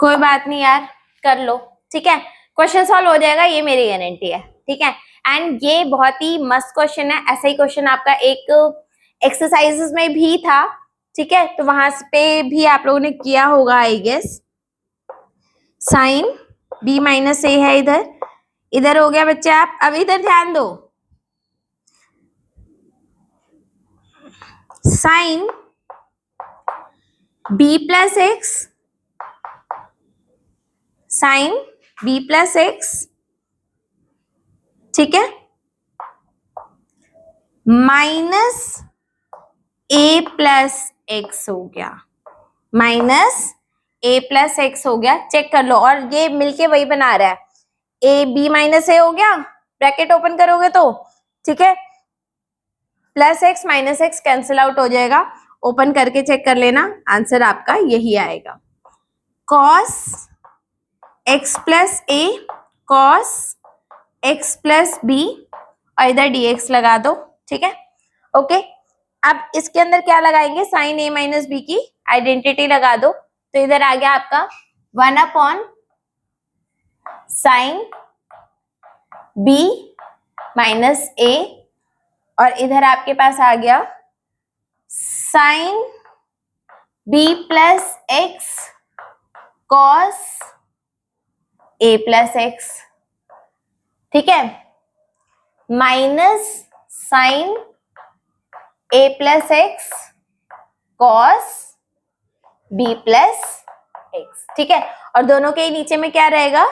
कोई बात नहीं यार, कर लो, ठीक है। क्वेश्चन सॉल्व हो जाएगा, ये मेरी गारंटी है, ठीक है। एंड ये बहुत ही मस्त क्वेश्चन है। ऐसा ही क्वेश्चन आपका एक एक्सरसाइजेस में भी था, ठीक है। तो वहां पे भी आप लोगों ने किया होगा I guess. Sine b minus a है इधर, इधर हो गया बच्चे आप। अब इधर ध्यान दो, sine b plus x, sine b plus x, ठीक है, माइनस a प्लस एक्स हो गया, माइनस a प्लस एक्स हो गया। चेक कर लो, और ये मिलके वही बना रहा है, a b माइनस ए हो गया, ब्रैकेट ओपन करोगे तो, ठीक है, plus x minus x cancel out हो जाएगा। ओपन करके चेक कर लेना, आंसर आपका यही आएगा, cos x plus a cos x plus B, और इधर dx लगा दो, ठीक है, ओके। अब इसके अंदर क्या लगाएंगे, साइन a माइनस बी की आइडेंटिटी लगा दो, तो इधर आ गया आपका 1 upon sine b minus a और इधर आपके पास आ गया sine b plus x cos a plus x, ठीक है, minus sine a plus x cos b plus x, ठीक है। और दोनों के नीचे में क्या रहेगा,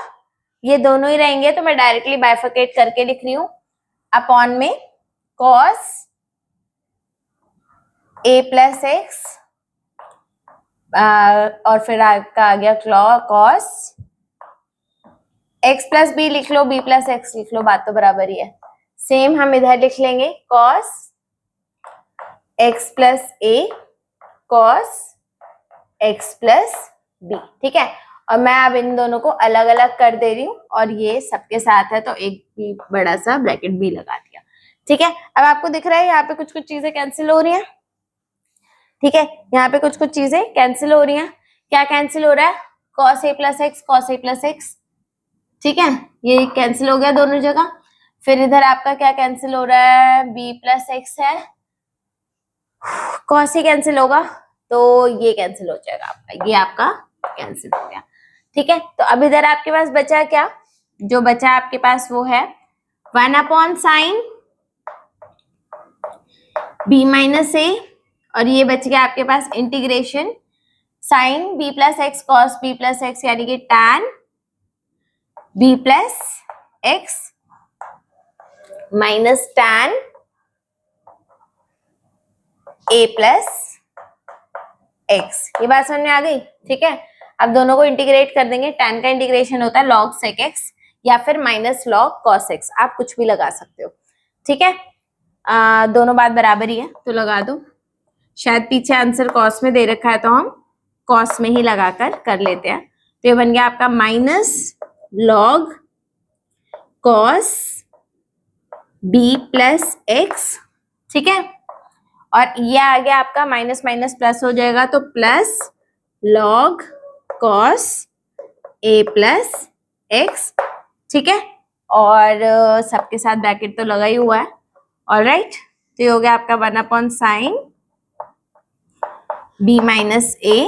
ये दोनों ही रहेंगे, तो मैं डायरेक्टली बाइफरकेट करके लिख रही हूं, अपॉन में कॉस ए प्लस एक्स और फिर आपका आ गया कॉस एक्स प्लस बी लिख लो, बी प्लस एक्स लिख लो, बात तो बराबर ही है। सेम हम इधर लिख लेंगे कॉस एक्स प्लस ए कॉस एक्स प्लस बी, ठीक है। और मैं अब इन दोनों को अलग अलग कर दे रही हूँ और ये सबके साथ है तो एक भी बड़ा सा ब्रैकेट भी लगा दिया, ठीक है। अब आपको दिख रहा है यहाँ पे कुछ कुछ चीजें कैंसिल हो रही हैं, ठीक है, यहाँ पे कुछ कुछ चीजें कैंसिल हो रही हैं। क्या कैंसिल हो रहा है, cos a plus x cos a plus x, ठीक है, ये कैंसिल हो गया दोनों जगह। फिर इधर आपका क्या कैंसिल हो रहा है, बी प्लस एक्स है, कॉस ही कैंसिल होगा तो ये कैंसिल हो जाएगा आपका, ये आपका कैंसिल हो गया, ठीक है। तो अब इधर आपके पास बचा क्या, जो बचा आपके पास वो है 1 upon sine b minus a, और ये बच गया आपके पास integration sine b plus x cos b plus x, यानी कि tan b plus x minus tan a plus x. ये बात समझ में आ गई, ठीक है। अब दोनों को इंटीग्रेट कर देंगे, tan का इंटीग्रेशन होता है log sec x या फिर माइनस log cos x, आप कुछ भी लगा सकते हो, ठीक है। दोनों बात बराबर ही है तो लगा दो, शायद पीछे आंसर cos में दे रखा है तो हम cos में ही लगाकर कर लेते हैं। तो ये बन गया आपका minus log cos b plus x, ठीक है। और ये आ गया आपका माइनस माइनस प्लस हो जाएगा तो plus log cos a plus x, ठीक है। और सबके साथ ब्रैकेट तो लगा ही हुआ है, ऑलराइट। तो ये हो गया आपका 1 upon sine b minus a,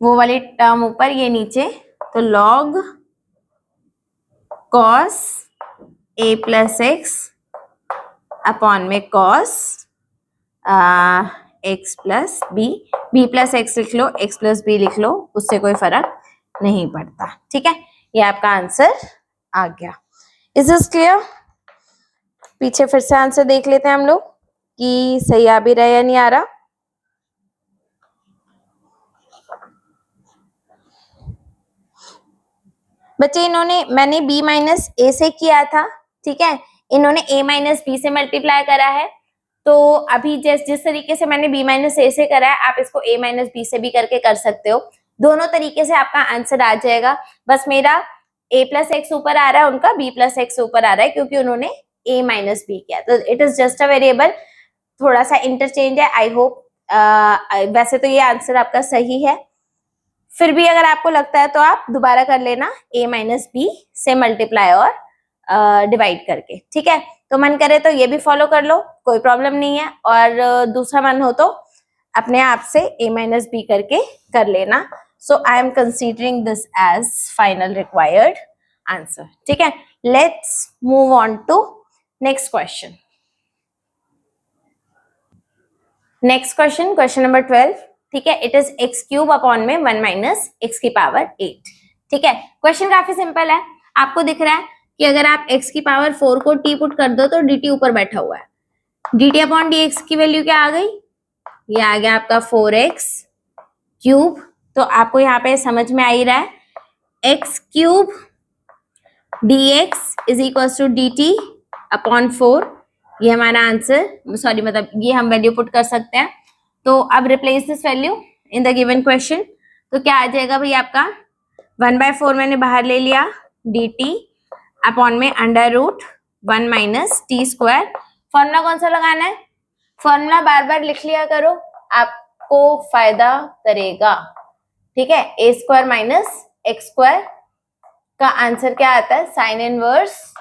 वो वाली टर्म ऊपर ये नीचे, तो log cos a plus x upon में cos x plus b, b plus x लिख लो, एक्स प्लस बी लिख लो, उससे कोई फर्क नहीं पड़ता, ठीक है। ये आपका आंसर आ गया। Is this clear? पीछे फिर से आंसर देख लेते हैं हम लोग कि सही आ भी रहा है या नहीं आ रहा। बच्चे इन्होंने, मैंने b माइनस ए से किया था, ठीक है, इन्होंने a माइनस बी से मल्टीप्लाई करा है। तो अभी जिस तरीके से मैंने b माइनस ए से करा है, आप इसको a माइनस बी से भी करके कर सकते हो। दोनों तरीके से आपका आंसर आ जाएगा। बस मेरा a प्लस एक्स ऊपर आ रहा है, उनका b प्लस एक्स ऊपर आ रहा है, क्योंकि उन्होंने a माइनस बी किया। तो it is just a variable, थोड़ा सा इंटरचेंज है। आई होप वैसे तो ये आंसर आपका सही है, फिर भी अगर आपको लगता है तो आप दोबारा कर लेना a माइनस बी से मल्टीप्लाई और डिवाइड करके, ठीक है। तो मन करे तो ये भी फॉलो कर लो, कोई प्रॉब्लम नहीं है। और दूसरा मन हो तो अपने आप से a माइनस बी करके कर लेना। So I am considering this as final required answer, ठीक है। Let's move on to next question. Next question, question number 12, ठीक है। It is x cube upon में 1 माइनस एक्स की पावर 8, ठीक है। क्वेश्चन काफी सिंपल है, आपको दिख रहा है कि अगर आप x की पावर 4 को t पुट कर दो तो dt ऊपर बैठा हुआ है, dt अपॉन dx की वैल्यू क्या आ गई, ये आ गया आपका 4x क्यूब। तो आपको यहाँ पे समझ में आ ही रहा है, x cube dx is equal to dt upon 4, ये हमारा आंसर, सॉरी मतलब ये हम वैल्यू पुट कर सकते हैं। तो अब replace this value in the given question, तो क्या आ जाएगा भाई आपका 1/4 मैंने बाहर ले लिया, dt अपॉन में under root 1 minus t square. Formula कौन सा लगाना है, फॉर्मूला बार बार लिख लिया करो, आपको फायदा करेगा, ठीक है। ए स्क्वायर माइनस एक्स स्क्वायर का आंसर क्या आता है, साइन इनवर्स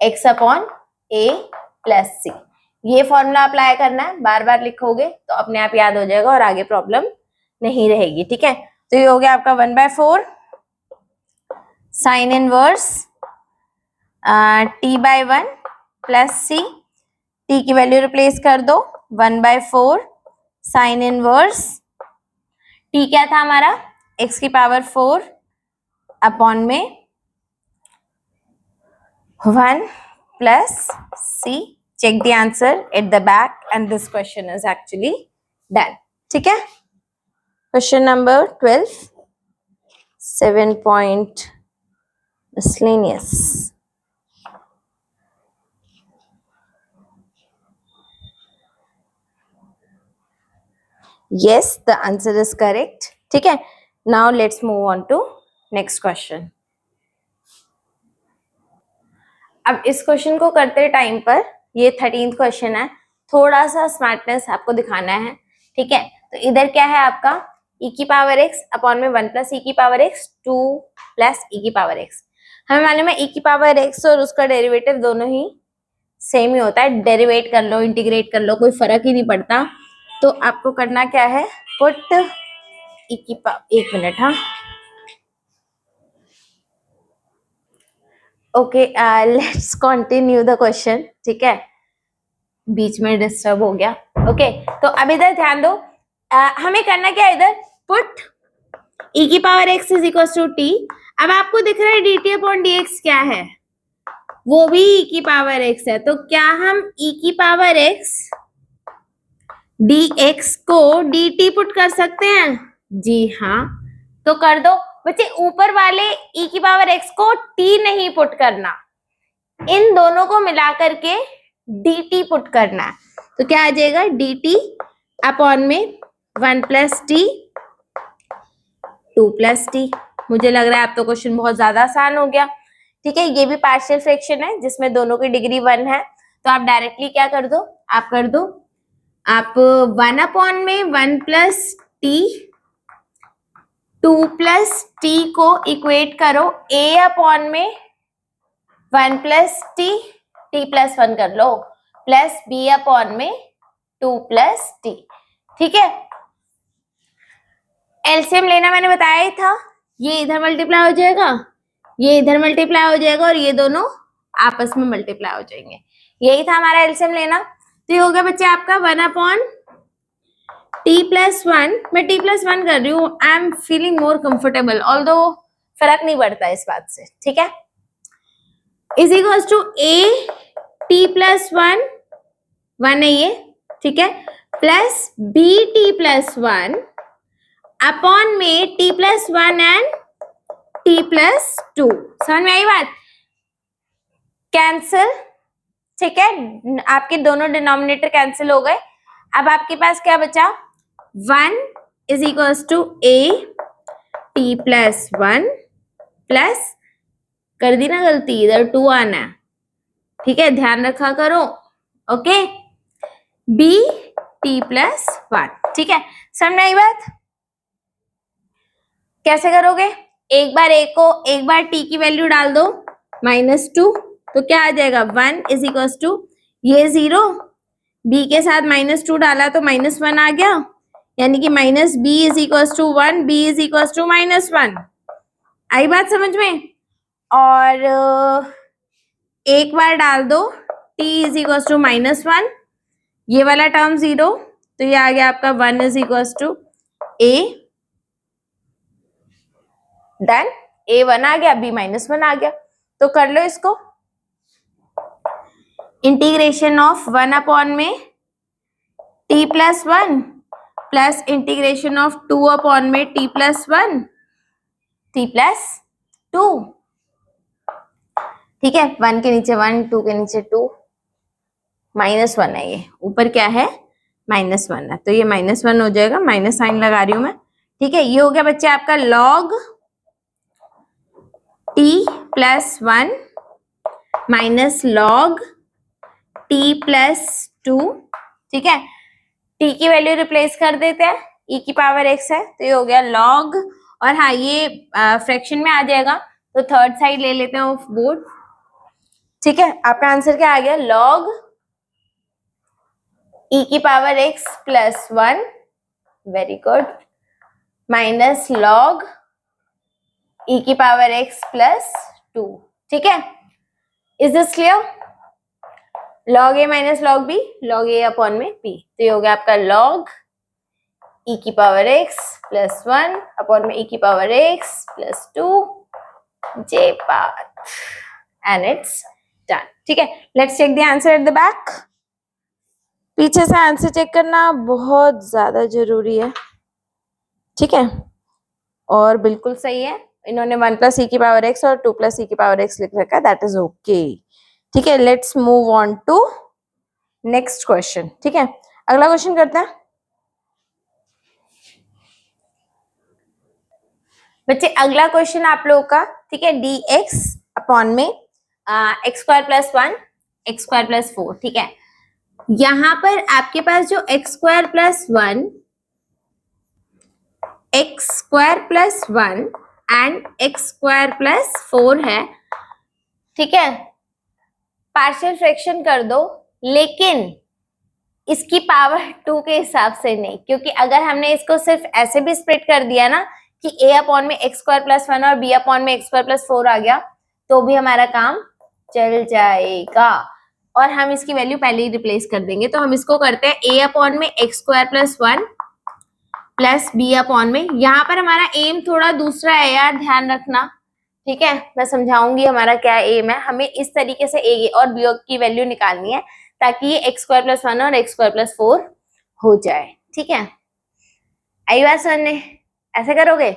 एक्स अपॉन ए प्लस सी। ये फॉर्मूला अप्लाई करना है, बार बार लिखोगे तो अपने आप याद हो जाएगा और आगे प्रॉब्लम नहीं रहेगी। ठीक है, तो ये हो गया आपका 1/4 साइन इनवर्स t/1 प्लस सी। टी की वैल्यू रिप्लेस कर दो, 1/4 साइन इनवर्स टी क्या था हमारा, x की पावर 4 अपॉन में 1 plus c. Check the answer at the back and this question is actually done. ठीक है, question number 12, 7 point miscellaneous. Yes, the answer is correct. ठीक है, now let's move on to next question. अब इस question को करते time पर, ये 13th क्वेश्चन है, थोड़ा सा स्मार्टनेस आपको दिखाना है। ठीक है, तो इधर क्या है आपका e की पावर x अपॉन में 1 प्लस e की पावर x 2 प्लस e की पावर x। हमें मालूम है e की पावर x और उसका डेरिवेटिव दोनों ही सेम ही होता है, डेरिवेट कर लो इंटीग्रेट कर लो कोई फर्क ही नहीं पड़ता। तो आपको करना क्या है, पुट e की पावर, एक मिनट, हाँ okay, let's continue the question. ठीक है, बीच में डिस्टर्ब हो गया। ओके, तो अब इधर ध्यान दो, हमें करना क्या है, इधर पुट e की power x is equal to t। अब आपको दिख रहा है dt अपॉन dx क्या है, वो भी e की पावर x है। तो क्या हम e की पावर x dx को dt पुट कर सकते हैं? जी हाँ, तो कर दो बच्चे। ऊपर वाले e की पावर x को t नहीं पुट करना, इन दोनों को मिला करके dt पुट करना है। तो क्या आ जाएगा, dt अपॉन में 1 प्लस टी 2 प्लस टी। मुझे लग रहा है अब तो क्वेश्चन बहुत ज्यादा आसान हो गया। ठीक है, ये भी पार्शियल फ्रैक्शन है जिसमें दोनों की डिग्री 1 है। तो आप डायरेक्टली क्या कर दो, आप कर दो आप 1 अपॉन में 1 प्लस टी 2 प्लस टी को इक्वेट करो a अपॉन में 1 प्लस टी टी प्लस 1 कर लो प्लस b अपॉन में 2 प्लस टी। ठीक है, एलसीएम लेना मैंने बताया ही था, ये इधर मल्टीप्लाई हो जाएगा, ये इधर मल्टीप्लाई हो जाएगा और ये दोनों आपस में मल्टीप्लाई हो जाएंगे। यही था हमारा एलसीएम लेना। तो ये हो गया बच्चे आपका 1 अपॉन टी प्लस 1, मैं टी प्लस 1 कर रही हूँ, I am feeling more comfortable, although फर्क नहीं पड़ता इस बात से। ठीक है, is equals to a t plus 1 है ये, ठीक है, plus b t plus 1 upon में t plus 1 and t plus 2। समझ में आई बात? कैंसिल, ठीक है, आपके दोनों डिनोमिनेटर कैंसिल हो गए। अब आपके पास क्या बचा, 1 is equals to a t plus 1 plus, कर दी ना गलती, इधर 2 आना है। ठीक है, ध्यान रखा करो। Okay, b t plus 1। ठीक है, समझ में आई बात? कैसे करोगे, एक बार t की वैल्यू डाल दो -2, तो क्या आ जाएगा, 1 इज इक्वल टू ये 0, b के साथ -2 डाला तो -1 आ गया, यानी कि minus b is equal to 1, b is equal to -1। आई बात समझ में? और एक बार डाल दो t इज इक्वल टू -1, ये वाला टर्म 0, तो ये आ गया आपका 1 is equal to a, done, a1 आ गया, b -1 आ गया। तो कर लो इसको, इंटीग्रेशन ऑफ 1 अपॉन में t plus 1 plus integration of 2 upon में t प्लस 1 t प्लस 2। ठीक है, 1 के नीचे 1, 2 के नीचे 2, -1 है, ये ऊपर क्या है, -1 है, तो ये -1 हो जाएगा, माइनस साइन लगा रही हूं मैं। ठीक है, ये हो गया बच्चे आपका log t plus 1 minus log t plus 2। ठीक है, t की वैल्यू रिप्लेस कर देते हैं, e की पावर x है, तो ये हो गया log, और हाँ ये फ्रैक्शन में आ जाएगा, तो थर्ड साइड ले लेते हैं ऑफ बोर्ड। ठीक है, आपका आंसर क्या आ गया, log e की power x plus 1, very good, minus log e की पावर x प्लस 2, ठीक है। Is this clear? log a minus log b, log a upon में b, तो ये हो गया आपका log e की पावर x प्लस 1 अपॉन में e की power x plus 2 j path, and it's done, ठीक है। Let's check the answer at the back. पीछे से आंसर चेक करना बहुत ज्यादा जरूरी है, ठीक है, और बिल्कुल सही है। इन्होंने 1 प्लस ई की पावर x और 2 प्लस ई की पावर x लिख रखा है, दैट इज ओके, ठीक है। Let's move on to next question, ठीक है। अगला क्वेश्चन करते हैं बच्चे। अगला क्वेश्चन आप लोगों का, ठीक है, dx अपॉन में x square plus 1 x square plus 4, ठीक है। यहां पर आपके पास जो x square plus 1 x square plus 1 and x square plus 4 है, ठीक है, पार्शियल फ्रैक्शन कर दो, लेकिन इसकी पावर 2 के हिसाब से नहीं, क्योंकि अगर हमने इसको सिर्फ ऐसे भी स्प्लिट कर दिया ना कि a अपॉन में एक्स स्क्वायर प्लस 1 और b अपॉन में एक्स स्क्वायर प्लस 4 आ गया, तो भी हमारा काम चल जाएगा, और हम इसकी वैल्यू पहले ही रिप्लेस कर देंगे। तो हम इसको करते हैं a अपॉन में x square plus 1 plus b upon में, यहाँ पर हमारा एम थोड़ा दूसरा है यार, ध्यान रखना, ठीक है। मैं समझाऊंगी हमारा क्या एम है। हमें इस तरीके से a और b की वैल्यू निकालनी है ताकि ये एक्स स्क्वायर प्लस 1 और एक्स स्क्वायर प्लस 4 हो जाए, ठीक है। आई बात समझने? ऐसे करोगे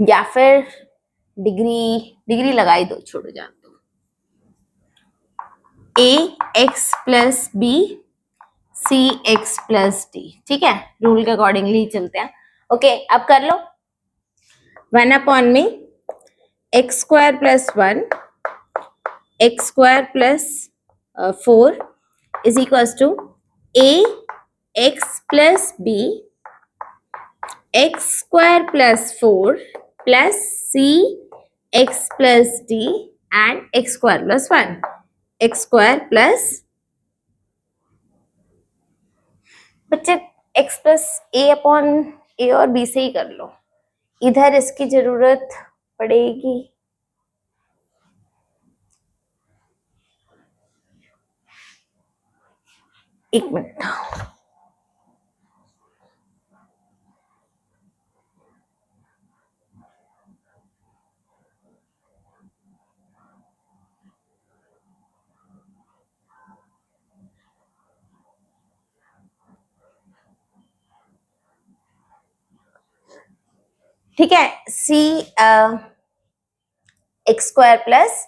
या फिर डिग्री लगाई दो, छोड़ो जान दो। a x plus b c x plus d, ठीक है, रूल के अकॉर्डिंगली ही चलते हैं। ओके, अब कर लो। 1 अपॉन में x square plus 1 x square plus 4 is equal to a x plus B x square plus 4 plus c x plus d and x square plus 1 x square plus, बच्चे x plus a upon a और b से ही कर लो, इधर इसकी जरूरत पड़ेगी। एक minute, ठीक है। सी एक्स स्क्वायर प्लस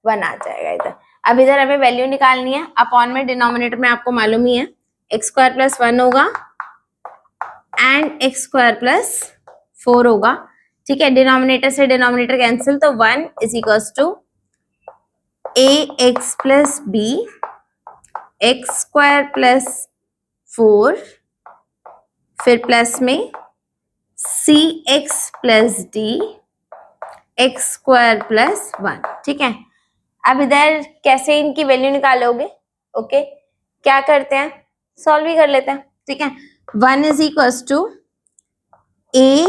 1 आ जाएगा इधर। अब इधर हमें वैल्यू निकालनी है, अपॉन में डिनोमिनेटर में आपको मालूम ही है एक्स स्क्वायर प्लस 1 होगा एंड एक्स स्क्वायर प्लस 4 होगा, ठीक है। डिनोमिनेटर से डिनोमिनेटर कैंसिल, तो 1 is equals to a x plus B x square plus 4 फिर प्लस में c x plus d x square plus 1, ठीक है। अब इधर कैसे इनकी वैल्यू निकालोगे? ओके, क्या करते हैं, सॉल्व ही कर लेते हैं, ठीक है। 1 is equals to a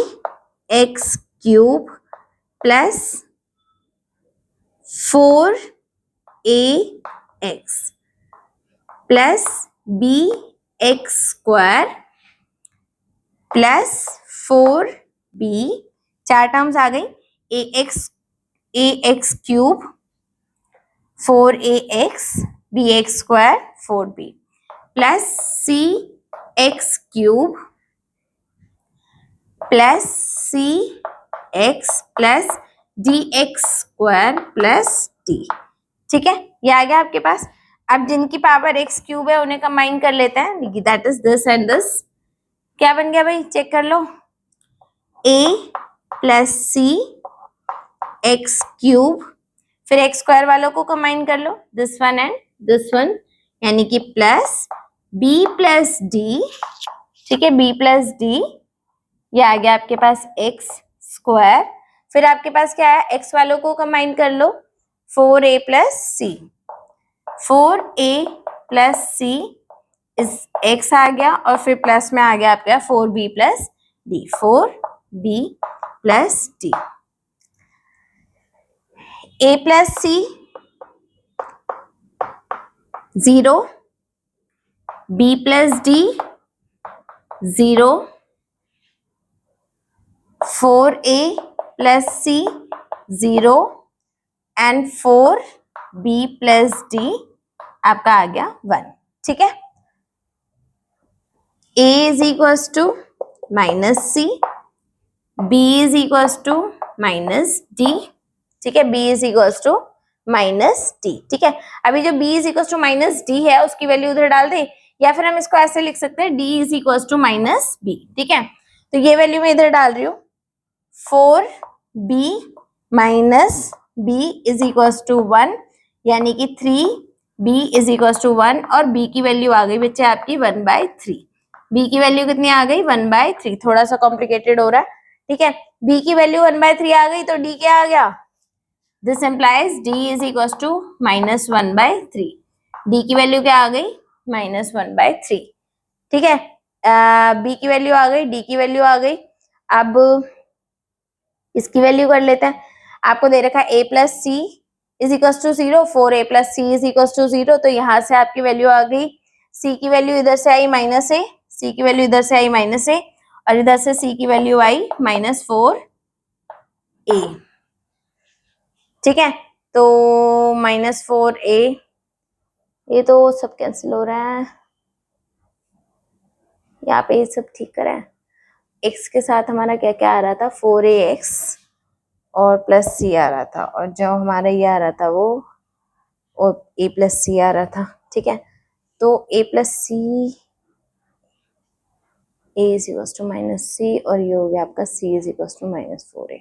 x cube plus 4 a x plus B x square plus 4 b, 4 terms आ गई, a x cube 4 a x b x square 4 b plus c x cube plus c x plus d x square plus d, ठीक है। ये आ गया आपके पास। अब जिनकी पावर एक्स क्यूब है उन्हें कंबाइन कर लेते हैं, that is this and this. क्या बन गया भाई, चेक कर लो। a plus c x cube, फिर एक्स स्क्वायर वालों को कंबाइन कर लो, this one and this one, यानी कि प्लस b प्लस डी, ठीक है, b प्लस डी, ये आ गया आपके पास एक्स स्क्वायर। फिर आपके पास क्या है, एक्स वालों को कंबाइन कर लो, 4a प्लस सी, 4a प्लस सी इस x आ गया और फिर प्लस में आ गया आपका 4b plus d, 4b plus d. a plus c 0, b plus d 0, 4a plus c 0 and 4b plus d आपका आ गया 1। ठीक है, a is equals to minus c, b is equals to minus d. ठीक है, b is equals to minus d. ठीक है, अभी जो b is equals to minus d है उसकी वैल्यू उधर डाल दे, या फिर हम इसको ऐसे लिख सकते हैं d is equals to minus b. ठीक है, तो ये वैल्यू मैं इधर डाल रही हूँ, 4b minus b is equals to 1, यानी कि 3b इज इक्वल्स टू 1, और b की वैल्यू आ गई बच्चे आपकी 1/3। b की वैल्यू कितनी आ गई? 1/3। थोड़ा सा कॉम्प्लिकेटेड हो रहा है। ठीक है, b की वैल्यू 1/3 आ गई तो d क्या आ गया? This implies d is equals to minus 1/3। d की वैल्यू क्या आ गई? माइनस 1/3। ठीक है, b की वैल्यू आ गई, d की वैल्यू आ गई। अब इसकी वैल्यू कर लेते हैं। आपको दे रखा है a plus C is equals to 0, 4a plus C is equals to 0, तो यहाँ से आपकी वैल्यू आ गई, c की वैल्यू इधर से आई माइनस a, c की वैल्यू इधर से आई माइनस a, और इधर से c की वैल्यू आई माइनस 4a। ठीक है, तो माइनस 4a, ये तो सब कैंसिल हो रहा है, यहाँ पे ये सब ठीक करें। x के साथ हमारा क्या क्या आ रहा था? 4ax और प्लस सी आ रहा था, और जो हमारा ये आ रहा था वो और a प्लस सी आ रहा था। ठीक है, तो a plus c, a is equals to minus c, और ये हो गया आपका c is equals to minus 4a।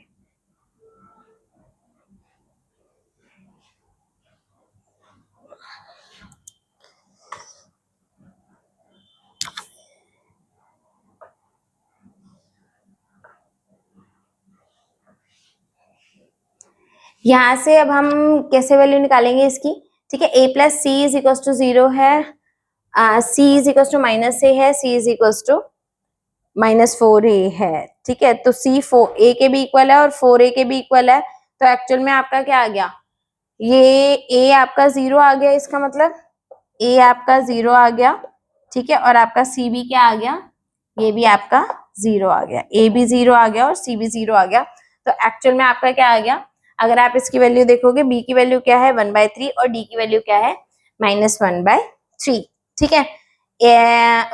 यहाँ से अब हम कैसे वैल्यू निकालेंगे इसकी? ठीक है, a plus C is equals to 0 है, c is equals to minus a है, c is equals to minus 4a है। ठीक है, तो c 4a के भी इक्वल है और 4a के भी इक्वल है, तो एक्चुअल में आपका क्या आ गया? ये a आपका 0 आ गया, इसका मतलब a आपका 0 आ गया। ठीक है, और आपका c भी क्या आ गया? ये भी आपका 0 आ गया, a भी 0 आ गया और c भी 0 आ गया। तो एक्चुअल में आपका क्या आ गया? अगर आप इसकी वैल्यू देखोगे, b की वैल्यू क्या है? 1/3, और d की वैल्यू क्या है? माइनस 1/3। ठीक है,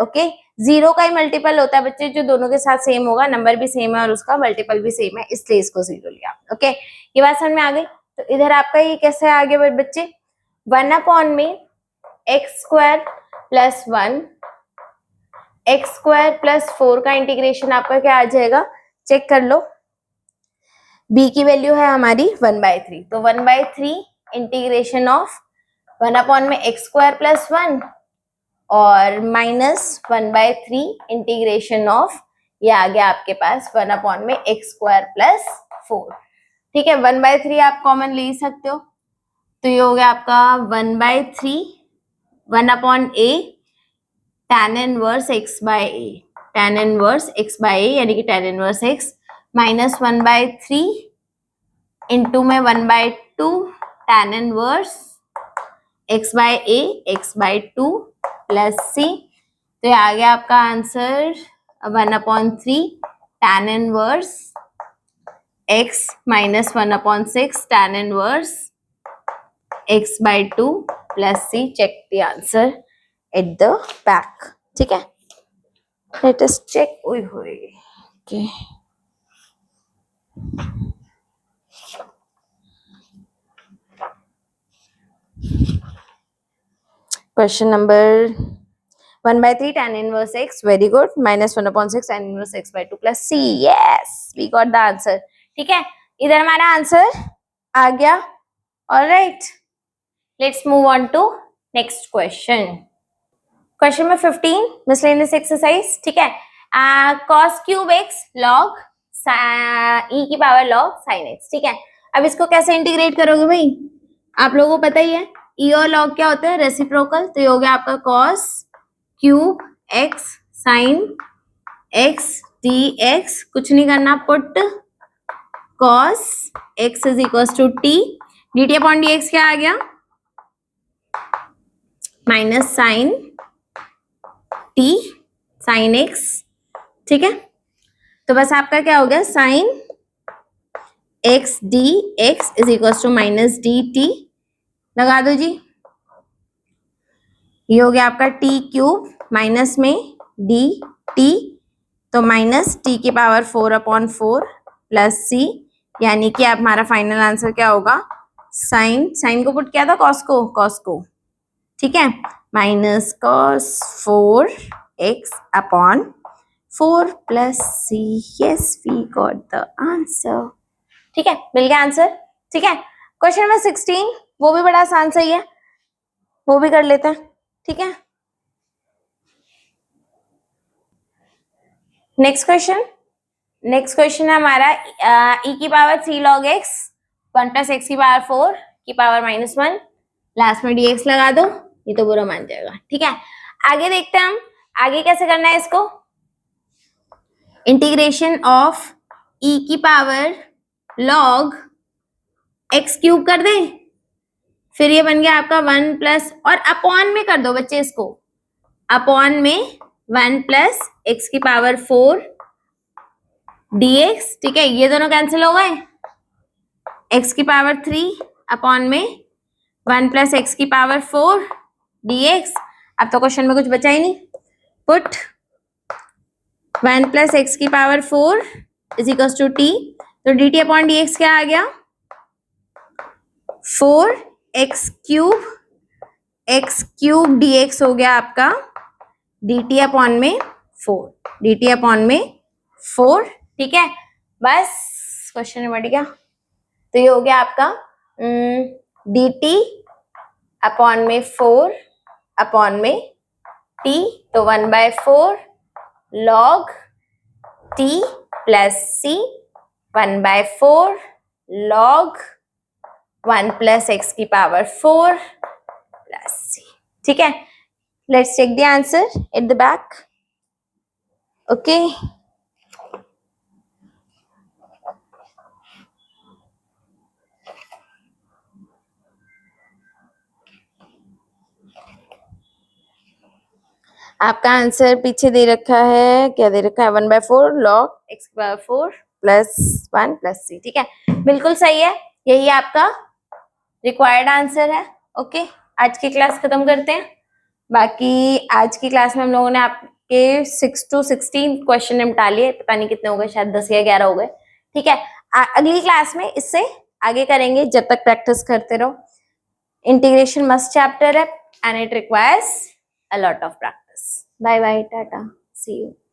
ओके, 0 का ही मल्टीपल होता है बच्चे, जो दोनों के साथ सेम होगा, नंबर भी सेम है और उसका मल्टीपल भी सेम है, इसलिए इसको 0 लिया। ओके, ये बात समझ में आ गई? तो इधर आपका ये कैसे आ गया बच्चे? 1 में x² प्लस 1, x² प्लस 4 का इंटीग्रेशन आपका क्या आ जाएगा? चेक कर लो, b की वैल्यू है हमारी 1/3, तो 1/3 इंटीग्रेशन ऑफ 1 में x² प्लस 1 और माइनस 1/3 इंटीग्रेशन ऑफ, ये आ गया आपके पास 1 में x² प्लस 4। ठीक है, 1/3 आप कॉमन ले सकते हो, तो ये हो गया आपका 1/3 1/a tan inverse x/a, tan inverse x/a यानी कि tan inverse x, minus 1/3 into में 1/2 tan inverse x/a x/2 plus c, तो ये आ गया आपका answer 1/3 tan inverse x minus 1/6 tan inverse x/2 plus c। Check the answer at the back. ठीक है, let us check. Okay, question number 1/3 tan inverse x, very good, minus 1/6 tan inverse x/2 plus c, yes we got the answer। ठीक है, इधर हमारा answer आ गया। Alright, let's move on to next question. Question number 15 miscellaneous exercise. ठीक है, cos cube x log e की power log sin x। ठीक है, अब इसको कैसे इंटीग्रेट करोगे भाई? आप लोगों को पता ही है, ई और लॉग क्या होते हैं? रेसिप्रोकल। तो ये हो गया आपका cos cube x sine x d x, कुछ नहीं करना, put cos x is equal to t, d t upon d x क्या आ गया? Minus sine t sine x, ठीक है। तो बस आपका क्या हो गया? Sine x d x is equal to minus d t, लगा दो जी। ये हो गया आपका टी क्यूब माइनस में डी टी, तो माइनस टी की पावर 4/4 प्लस सी, यानी कि अब हमारा फाइनल आंसर क्या होगा? साइन को पुट किया था कॉस को, ठीक है, minus cos 4x/4 plus c. Yes, we got the answer, ठीक है, मिल गया आंसर, ठीक है। क्वेश्चन नंबर 16, वो भी बड़ा आसान सही है, वो भी कर लेते हैं, ठीक है। नेक्स्ट क्वेश्चन है हमारा e की power 3 log x 1 plus x की पावर 4 की पावर -1, लास्ट में dx लगा दो, ये तो बुरा मान जाएगा, ठीक है। आगे देखते हैं हम आगे कैसे करना है इसको। इंटीग्रेशन ऑफ e की पावर log x क्यूब कर दें, फिर ये बन गया आपका 1 प्लस, और अपॉन में कर दो बच्चे इसको, अपॉन में 1 प्लस x की पावर 4 dx, ठीक है, ये दोनों कैंसिल हो गए, x की पावर 3 अपॉन में 1 प्लस x की पावर 4 dx। अब तो क्वेश्चन में कुछ बचा ही नहीं, पुट 1 प्लस x की power 4 is equal to t, तो dt अपॉन dx क्या आ गया? 4x क्यूब dx हो गया आपका dt अपॉन में 4, ठीक है। बस क्वेश्चन नंबर बढ़ गया, तो ये हो गया आपका dt अपॉन में 4 अपॉन में t, तो 1/4 log t plus c 1/4 log 1 plus x की पावर 4 प्लस c, ठीक है। Let's take the answer at the back, okay. आपका आंसर पीछे दे रखा है, क्या दे रखा है? 1/4 log x की पावर 4 प्लस 1 प्लस c, ठीक है, बिल्कुल सही है, यही आपका रिक्वायर्ड आंसर है, ओके। आज की क्लास खत्म करते हैं। बाकी आज की क्लास में हम लोगों ने आपके 6 to 16 क्वेश्चन निपटा लिए, पता नहीं कितने हो गए, शायद 10 या 11 हो गए, ठीक है। अगली क्लास में इससे आगे करेंगे, जब तक प्रैक्टिस करते रहो। इंटीग्रेशन मस्ट चैप्टर है and it requires a lot of practice. Bye bye, tata, see you.